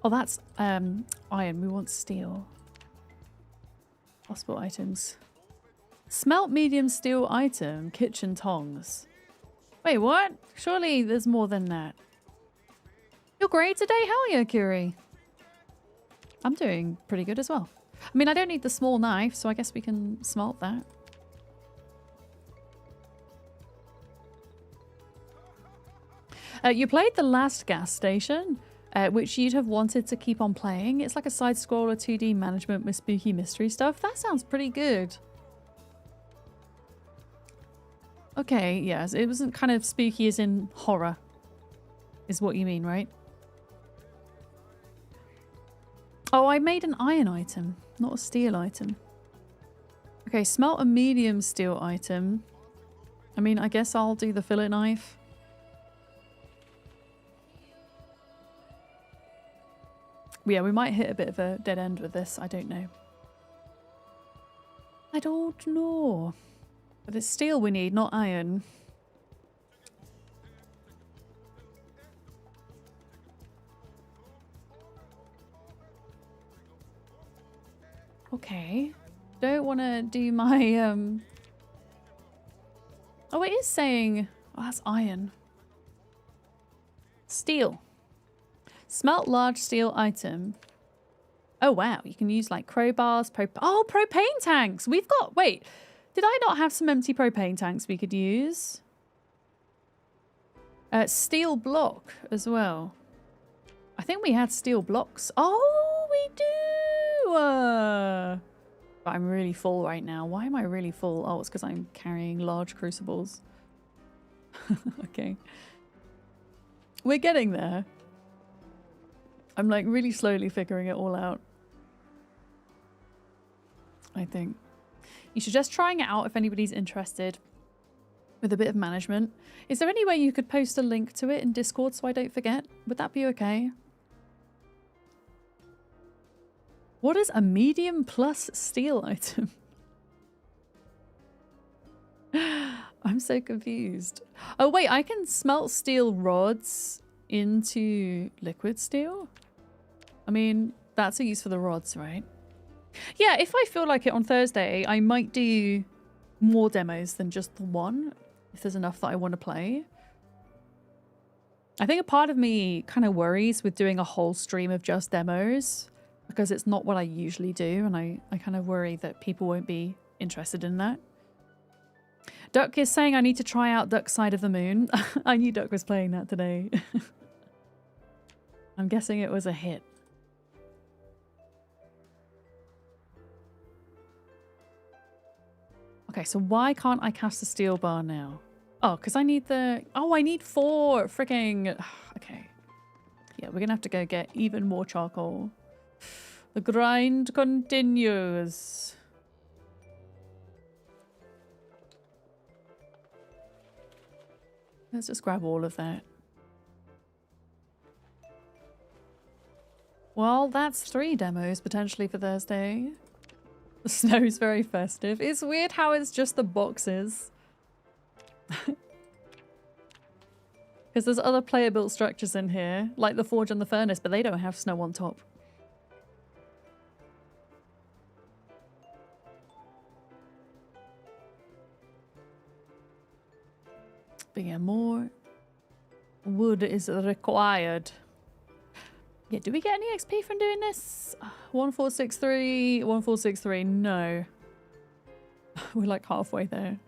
Oh, that's iron. We want steel. Possible items. Smelt medium steel item. Kitchen tongs. Wait, what? Surely there's more than that. You're great today? Hell yeah, Curie. I'm doing pretty good as well. I mean, I don't need the small knife, so I guess we can smelt that. You played the last gas station, which you'd have wanted to keep on playing. It's like a side-scroller 2D management with spooky mystery stuff. That sounds pretty good. Okay, yes, it wasn't kind of spooky as in horror, is what you mean, right? Oh, I made an iron item, not a steel item. Okay, smelt a medium steel item. I mean, I guess I'll do the fillet knife. Yeah, we might hit a bit of a dead end with this. I don't know. I don't know. But it's steel we need, not iron. Okay. Don't want to do my, Oh, it is saying... Oh, that's iron. Steel. Smelt large steel item. Oh, wow. You can use, like, crowbars, propane tanks! We've got... Wait. Did I not have some empty propane tanks we could use? Steel block as well. I think we had steel blocks. Oh, we do! But I'm really full right now. Why am I really full? Oh, it's because I'm carrying large crucibles. Okay. We're getting there. I'm like really slowly figuring it all out. I think. You should just trying it out if anybody's interested with a bit of management. Is there any way you could post a link to it in Discord so I don't forget? Would that be okay? What is a medium plus steel item? I'm so confused. Oh wait, I can smelt steel rods into liquid steel? I mean, that's a use for the rods, right? Yeah, if I feel like it on Thursday, I might do more demos than just the one, if there's enough that I want to play. I think a part of me kind of worries with doing a whole stream of just demos, because it's not what I usually do, and I kind of worry that people won't be interested in that. Duck is saying I need to try out Duck Side of the Moon. I knew Duck was playing that today. I'm guessing it was a hit. Okay, so why can't I cast a steel bar now? Oh, because I need the... Oh, I need 4 freaking... Okay. Yeah, we're going to have to go get even more charcoal. The grind continues. Let's just grab all of that. Well, that's 3 demos potentially for Thursday. The snow's very festive. It's weird how it's just the boxes. Because there's other player-built structures in here, like the forge and the furnace, but they don't have snow on top. But yeah, more wood is required. Yeah, do we get any XP from doing this? 1463, 1463, no. We're like halfway there.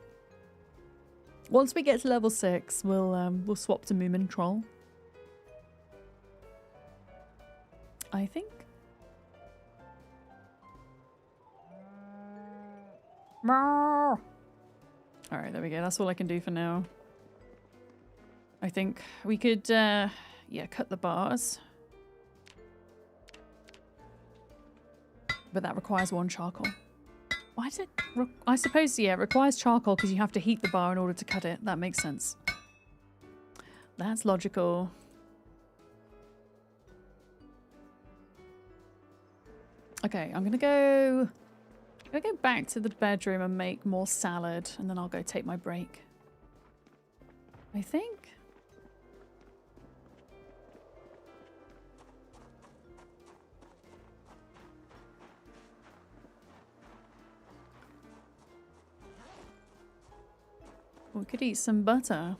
Once we get to level 6, we'll swap to Moomin Troll. I think. All right, there we go. That's all I can do for now. I think we could, yeah, cut the bars. But that requires 1 charcoal. Why does it... I suppose, yeah, it requires charcoal because you have to heat the bar in order to cut it. That makes sense. That's logical. Okay, I'm gonna go back to the bedroom and make more salad, and then I'll go take my break. I think. We could eat some butter.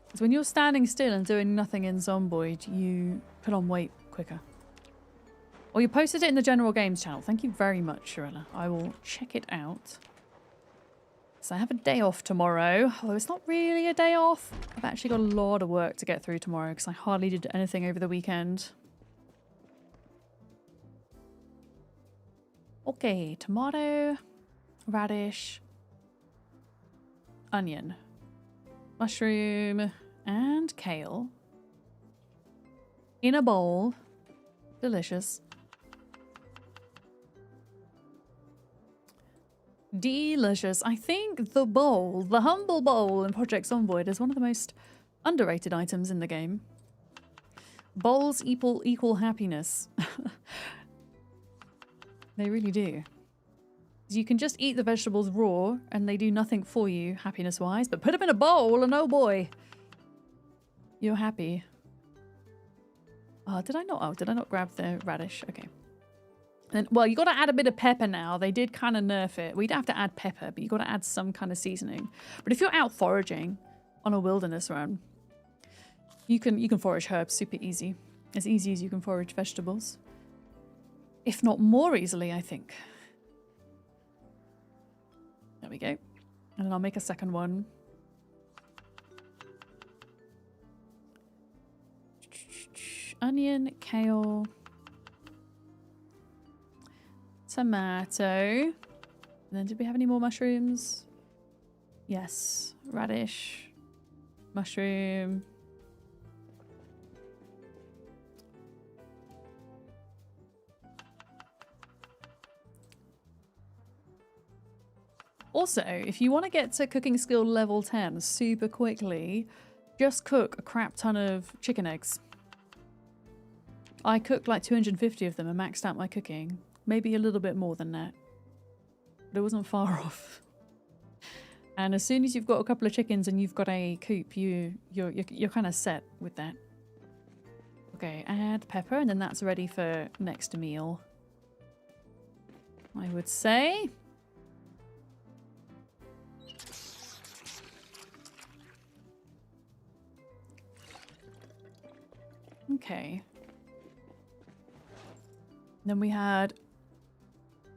Because when you're standing still and doing nothing in Zomboid, you put on weight quicker. Or you posted it in the general games channel. Thank you very much, Shirella. I will check it out. So I have a day off tomorrow. Although it's not really a day off. I've actually got a lot of work to get through tomorrow because I hardly did anything over the weekend. Okay, tomato, radish, onion, mushroom, and kale. In a bowl. Delicious. Delicious. I think the bowl, the humble bowl in Project Zomboid is one of the most underrated items in the game. Bowls equal happiness. They really do. You can just eat the vegetables raw and they do nothing for you happiness-wise, but put them in a bowl and oh boy, you're happy. Oh, did I not grab the radish? Okay. And, well, you got to add a bit of pepper now. They did kind of nerf it. We'd have to add pepper, but you got to add some kind of seasoning. But if you're out foraging on a wilderness run, you can forage herbs super easy. As easy as you can forage vegetables. If not more easily, I think. There we go. And then I'll make a second one. Onion, kale, tomato. And then did we have any more mushrooms? Yes. Radish, mushroom. Also, if you want to get to cooking skill level 10 super quickly, just cook a crap ton of chicken eggs. I cooked like 250 of them and maxed out my cooking. Maybe a little bit more than that. But it wasn't far off. And as soon as you've got a couple of chickens and you've got a coop, you're kind of set with that. Okay, add pepper and then that's ready for next meal. I would say. Okay. Then we had...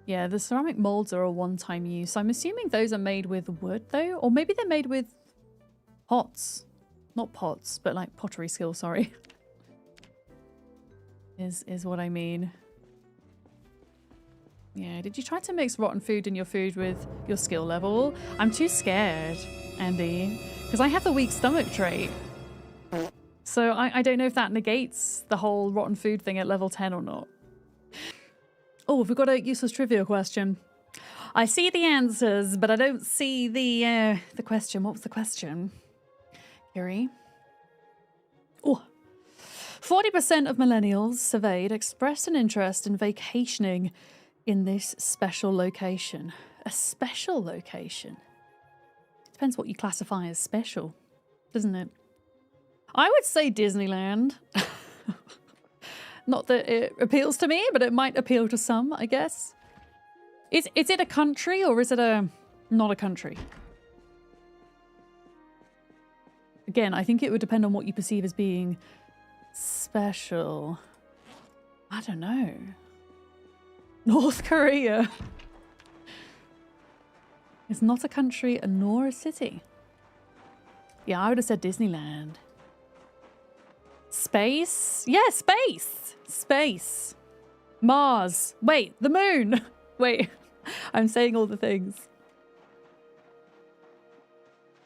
Yeah, the ceramic molds are a one-time use. I'm assuming those are made with wood, though? Or maybe they're made with pots. Not pots, but like pottery skill, sorry. is what I mean. Yeah, did you try to mix rotten food in your food with your skill level? I'm too scared, Andy. Because I have the weak stomach trait. So I don't know if that negates the whole rotten food thing at level 10 or not. Oh, we've got a useless trivia question. I see the answers, but I don't see the question. What was the question? Yuri? Oh, 40% of millennials surveyed expressed an interest in vacationing in this special location. A special location? Depends what you classify as special, doesn't it? I would say Disneyland. Not that it appeals to me, but it might appeal to some, I guess. Is it a country or is it not a country? Again, I think it would depend on what you perceive as being special. I don't know. North Korea. It's not a country nor a city. Yeah, I would have said Disneyland. Space? Yeah, space. Space. Mars. Wait, the moon. Wait, I'm saying all the things.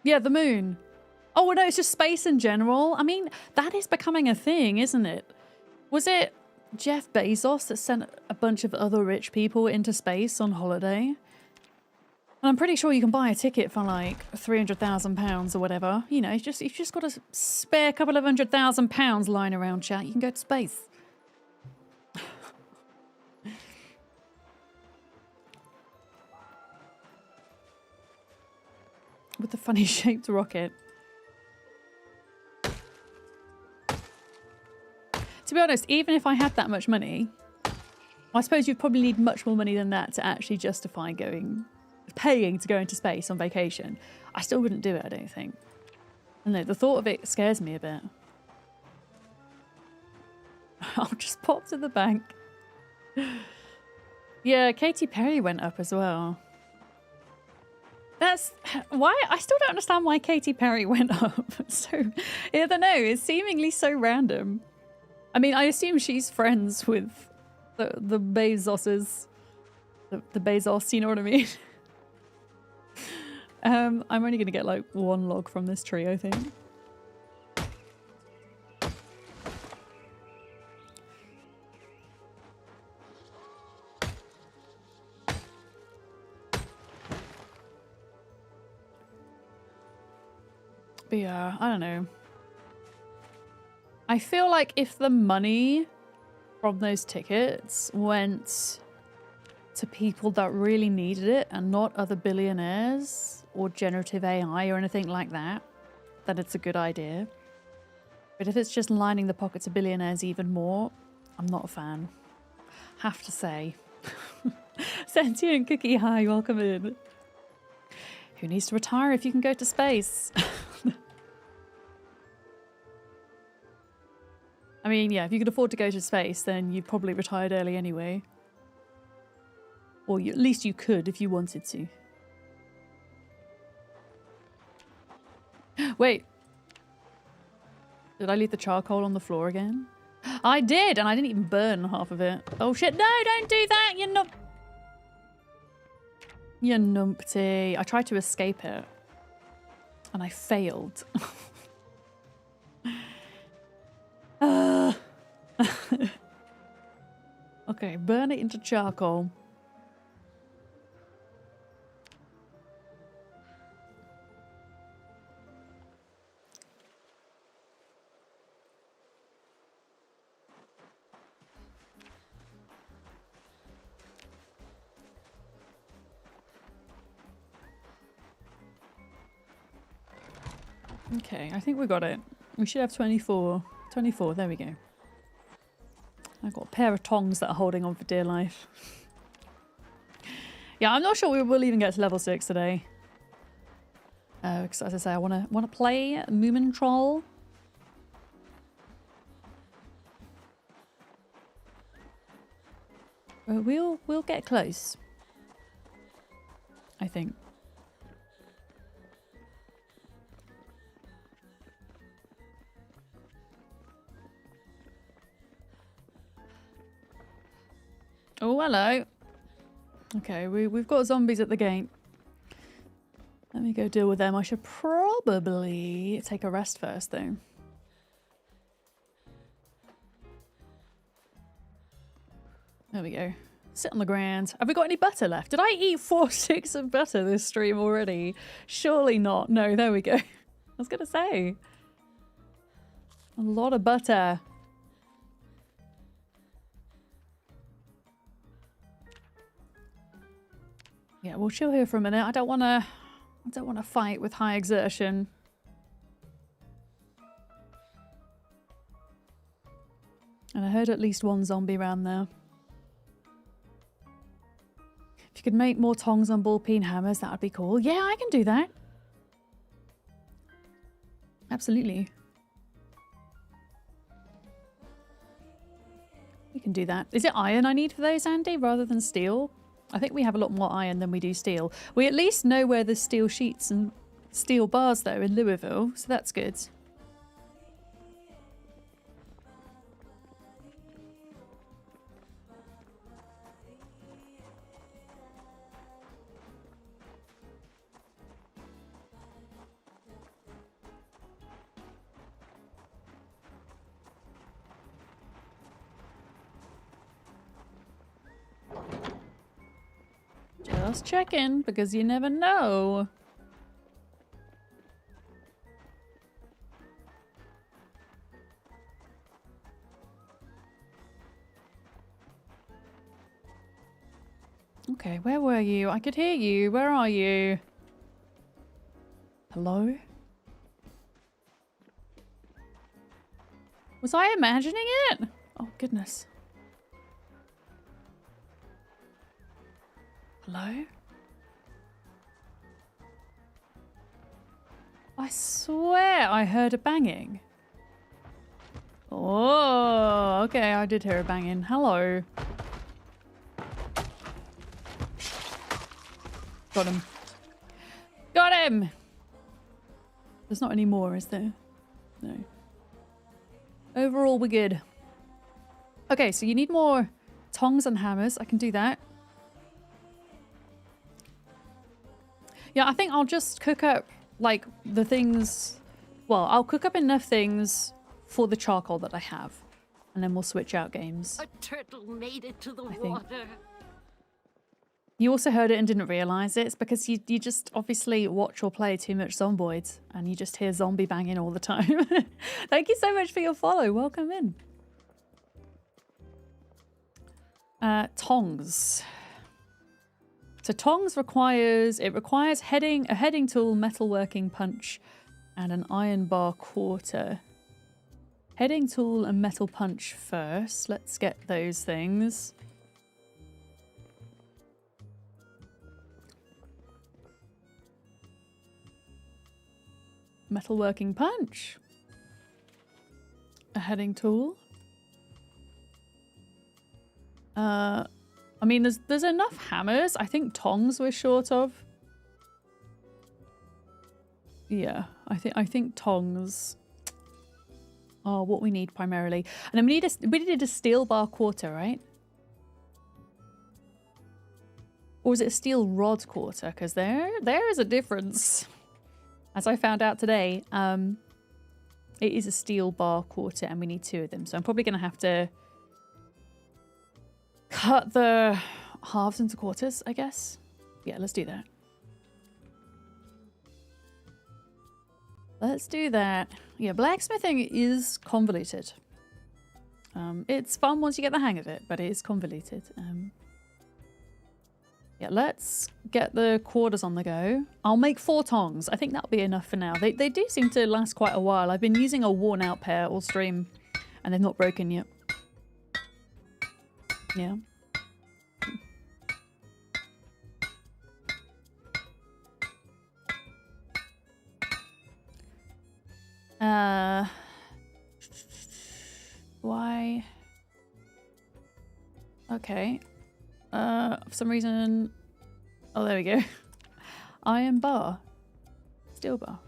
Yeah, the moon. Oh, no, it's just space in general. I mean, that is becoming a thing, isn't it? Was it Jeff Bezos that sent a bunch of other rich people into space on holiday? And I'm pretty sure you can buy a ticket for like £300,000 or whatever. You know, you've just got a spare couple of £100,000 lying around, chat. You can go to space. With the funny shaped rocket. To be honest, even if I had that much money, I suppose you'd probably need much more money than that to actually justify paying to go into space on vacation. I still wouldn't do it, I don't think. I don't know, the thought of it scares me a bit. I'll just pop to the bank. Yeah, Katy Perry went up as well. That's why I still don't understand why Katy Perry went up. So, I don't know, it's seemingly so random. I mean, I assume she's friends with the Bezoses. The Bezos, you know what I mean? I'm only going to get like one log from this tree, I think. But yeah, I don't know. I feel like if the money from those tickets went to people that really needed it and not other billionaires or generative AI or anything like that, then it's a good idea. But if it's just lining the pockets of billionaires even more, I'm not a fan. Have to say. Sentient Cookie, hi, welcome in. Who needs to retire if you can go to space? I mean, yeah, if you could afford to go to space, then you'd probably retired early anyway. Or at least you could if you wanted to. Wait. Did I leave the charcoal on the floor again? I did, and I didn't even burn half of it. Oh shit, no, don't do that, you nump... You numpty. I tried to escape it. And I failed. Okay, burn it into charcoal. Okay, I think we got it. We should have 24. 24, there we go. I've got a pair of tongs that are holding on for dear life. Yeah, I'm not sure we will even get to level 6 today. Because as I say, I wanna play Moomin Troll. We'll get close. I think. Oh, hello. Okay, we've got zombies at the gate. Let me go deal with them. I should probably take a rest first, though. There we go. Sit on the ground. Have we got any butter left? Did I eat 4 sticks of butter this stream already? Surely not. No, there we go. I was going to say. A lot of butter. Yeah, we'll chill here for a minute. I don't want to fight with high exertion. And I heard at least one zombie around there. If you could make more tongs on ball peen hammers, that would be cool. Yeah, I can do that. Absolutely. We can do that. Is it iron I need for those, Andy, rather than steel? I think we have a lot more iron than we do steel. We at least know where there's steel sheets and steel bars, though, in Louisville, so that's good. Just checking, because you never know. Okay, where were you? I could hear you. Where are you? Hello? Was I imagining it? Oh, goodness. Hello? I swear I heard a banging. Oh, okay, I did hear a banging. Hello. Got him. Got him! There's not any more, is there? No. Overall, we're good. Okay, so you need more tongs and hammers. I can do that. Yeah, I think I'll just cook up, like, the things... Well, I'll cook up enough things for the charcoal that I have. And then we'll switch out games. A turtle made it to the water. You also heard it and didn't realise it. It's because you just obviously watch or play too much Zomboid. And you just hear zombie banging all the time. Thank you so much for your follow. Welcome in. Tongs. So tongs requires a heading tool, metalworking punch, and an iron bar quarter. Heading tool and metal punch first. Let's get those things. Metalworking punch. A heading tool. I mean, there's enough hammers. I think tongs we're short of. Yeah, I think tongs are what we need primarily. And then we needed a steel bar quarter, right? Or was it a steel rod quarter? Because there is a difference. As I found out today, it is a steel bar quarter and we need 2 of them. So I'm probably going to have to cut the halves into quarters, I guess. Yeah, let's do that. Let's do that. Yeah, blacksmithing is convoluted. It's fun once you get the hang of it, but it is convoluted. Yeah, let's get the quarters on the go. I'll make 4 tongs. I think that'll be enough for now. They do seem to last quite a while. I've been using a worn out pair all stream and they've not broken yet. Yeah. Why? Okay. For some reason... Oh, there we go. Iron bar. Steel bar.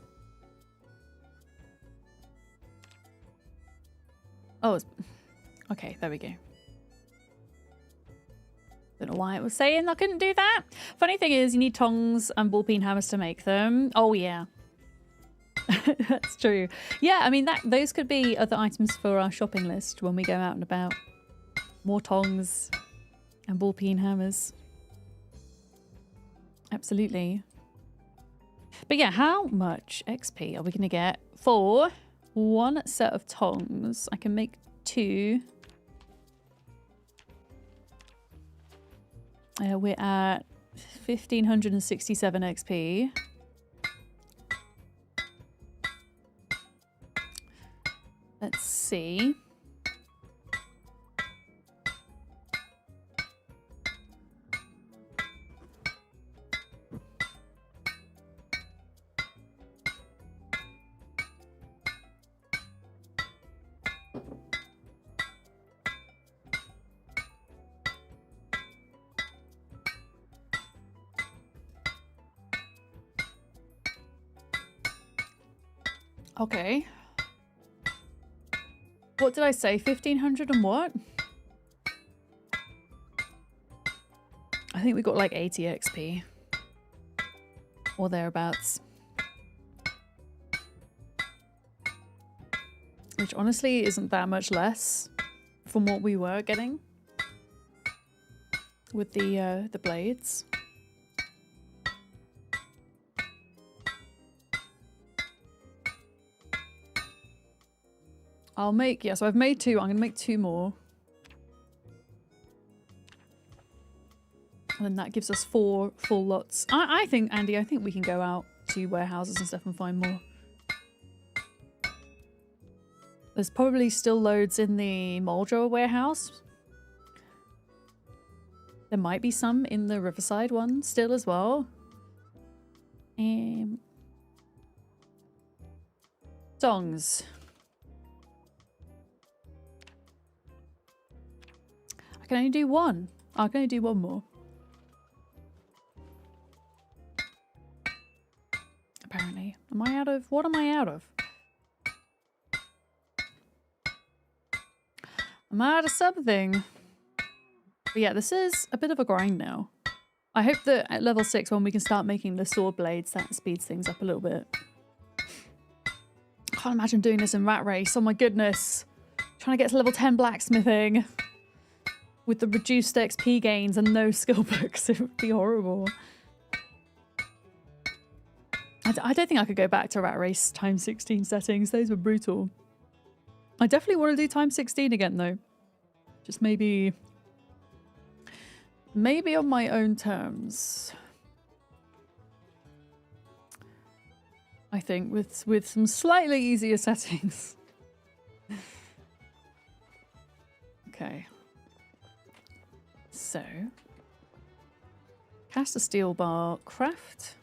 Oh, okay, there we go. Don't know why it was saying I couldn't do that. Funny thing is, you need tongs and ball peen hammers to make them. Oh, yeah. That's true. Yeah, I mean, those could be other items for our shopping list when we go out and about. More tongs and ball peen hammers. Absolutely. But yeah, how much XP are we going to get for 1 set of tongs? I can make 2. We're at 1,567 XP. Let's see. Okay. What did I say? 1,500 and what? I think we got like 80 XP. Or thereabouts. Which honestly isn't that much less from what we were getting with the blades. I'll make, yeah, so I've made 2. I'm going to make 2 more. And then that gives us 4 full lots. I think, Andy, I think we can go out to warehouses and stuff and find more. There's probably still loads in the Muldrow warehouse. There might be some in the Riverside one still as well. Songs. I can only do 1. I can only do 1 more. Apparently. Am I out of... What am I out of? I'm out of something. But yeah, this is a bit of a grind now. I hope that at level 6, when we can start making the sword blades, that speeds things up a little bit. I can't imagine doing this in Rat Race. Oh my goodness. Trying to get to level 10 blacksmithing with the reduced XP gains and no skill books. It would be horrible. I don't think I could go back to Rat Race times 16 settings. Those were brutal. I definitely want to do times 16 again though. Just maybe on my own terms. I think with some slightly easier settings. Okay. So, cast a steel bar, craft.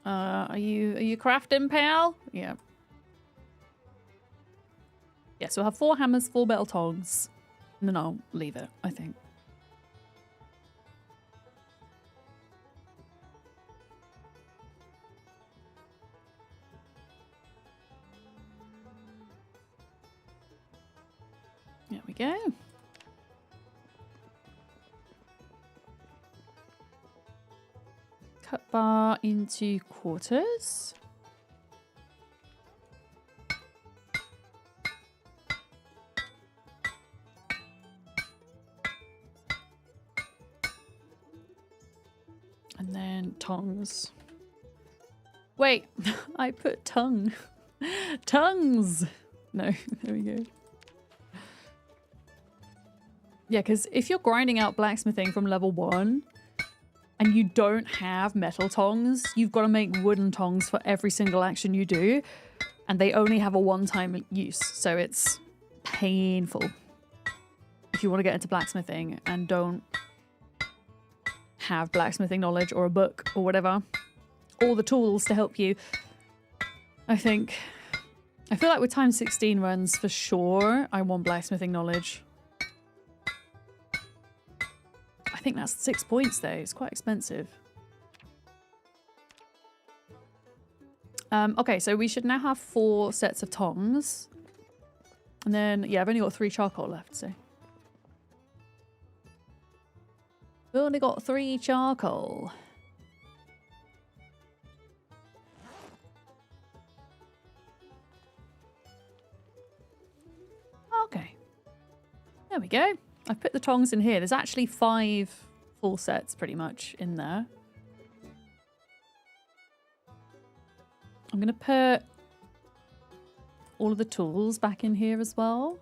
Are you crafting, pal? Yeah. Yeah, so we'll have 4 hammers, 4 metal tongs, and then I'll leave it, I think. There we go. Cut bar into quarters. And then tongs. Wait, I put tongue. Tongues! No, there we go. Yeah, because if you're grinding out blacksmithing from level 1 and you don't have metal tongs, you've got to make wooden tongs for every single action you do. And they only have a one-time use, so it's painful if you want to get into blacksmithing and don't have blacksmithing knowledge or a book or whatever. All the tools to help you. I feel like with times 16 runs, for sure, I want blacksmithing knowledge. I think that's 6 points though. It's quite expensive. Okay, so we should now have 4 sets of tongs. And then, yeah, I've only got 3 charcoal left, so. We've only got 3 charcoal. Okay. There we go. I've put the tongs in here. There's actually 5 full sets pretty much in there. I'm going to put all of the tools back in here as well.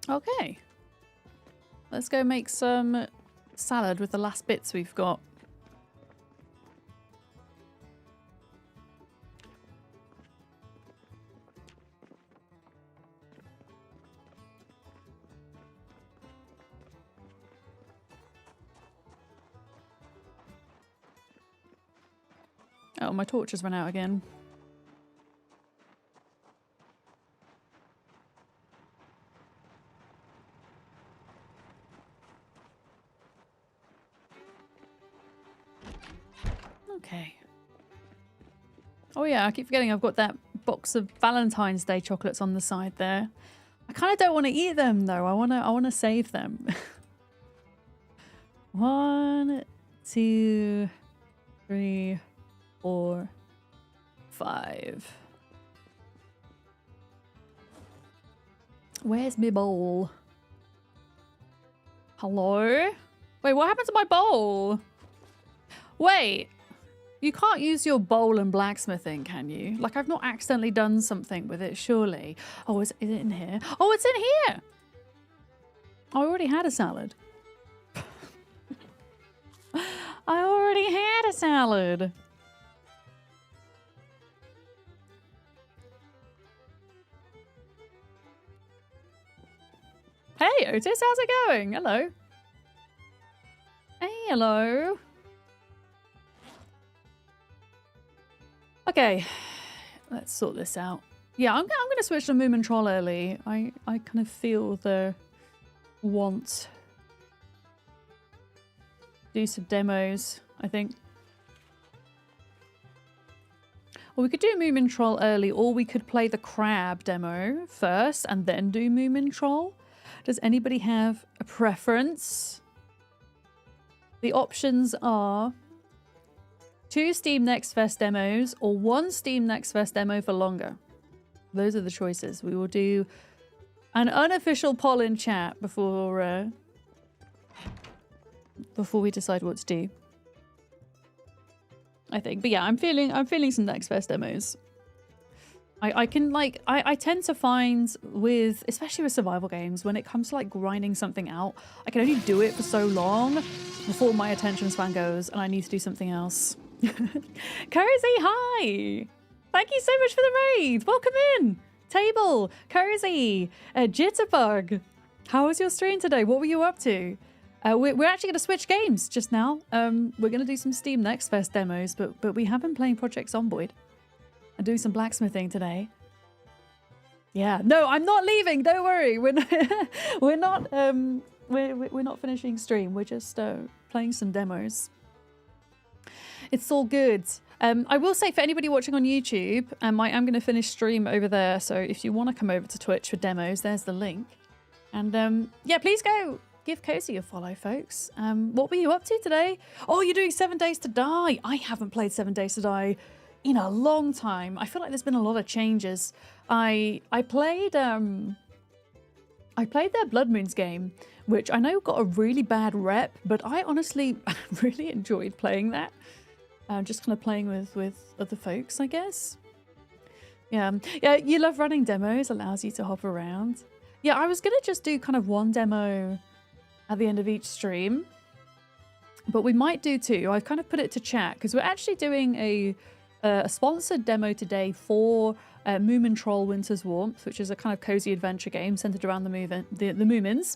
Okay. Let's go make some salad with the last bits we've got. Oh, my torch has run out again. Okay. Oh yeah, I keep forgetting I've got that box of Valentine's Day chocolates on the side there. I kind of don't want to eat them though. I want to save them. 1, 2, 3, 4, 5. Where's my bowl? Hello? Wait, what happened to my bowl? Wait, you can't use your bowl in blacksmithing, can you? Like, I've not accidentally done something with it, surely. Oh, is it in here? Oh, it's in here! I already had a salad. I already had a salad. Hey, Otis, how's it going? Hello. Hey, hello. Okay, let's sort this out. Yeah, I'm gonna switch to Moomin Troll early. I kind of feel the want. Do some demos, I think. Or we could do Moomin Troll early, or we could play the crab demo first and then do Moomin Troll. Does anybody have a preference? The options are 2 Steam Next Fest demos or 1 Steam Next Fest demo for longer. Those are the choices. We will do an unofficial poll in chat before we decide what to do. I think. But yeah, I'm feeling some Next Fest demos. I tend to find with, especially with survival games, when it comes to like grinding something out, I can only do it for so long before my attention span goes and I need to do something else. Cozy, hi! Thank you so much for the raid! Welcome in! Table, Cozy, Jitterbug. How was your stream today? What were you up to? We're actually going to switch games just now. We're going to do some Steam Next Fest demos, but we have been playing Project Zomboid. And doing some blacksmithing today. Yeah, no, I'm not leaving. Don't worry. We're not finishing stream. We're just playing some demos. It's all good. I will say for anybody watching on YouTube, I am going to finish stream over there. So if you want to come over to Twitch for demos, there's the link. And yeah, please go give Cozy a follow, folks. What were you up to today? Oh, you're doing 7 Days to Die. I haven't played 7 Days to Die in a long time. I feel like there's been a lot of changes. I played their Blood Moons game, which I know got a really bad rep, but I honestly really enjoyed playing that. Just kind of playing with other folks, I guess. Yeah, you love running demos, allows you to hop around. Yeah, I was gonna just do kind of 1 demo at the end of each stream, but we might do 2. I've kind of put it to chat because we're actually doing a sponsored demo today for Moomin Troll Winter's Warmth, which is a kind of cozy adventure game centered around the Moomins.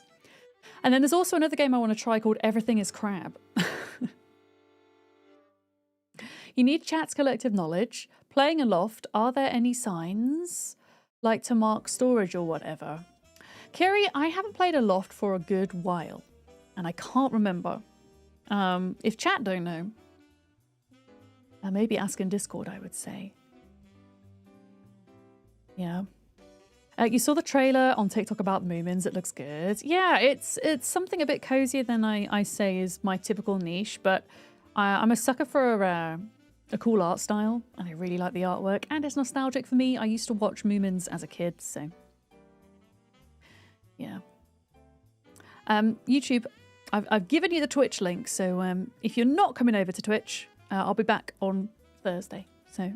And then there's also another game I want to try called Everything is Crab. You need chat's collective knowledge. Playing aloft, are there any signs? Like to mark storage or whatever. Kiri, I haven't played aloft for a good while. And I can't remember. If chat don't know, maybe ask in Discord, I would say. Yeah. You saw the trailer on TikTok about Moomins. It looks good. Yeah, it's something a bit cozier than I say is my typical niche, but I'm a sucker for a cool art style, and I really like the artwork, and it's nostalgic for me. I used to watch Moomins as a kid, so yeah. YouTube, I've given you the Twitch link, so if you're not coming over to Twitch, I'll be back on Thursday. So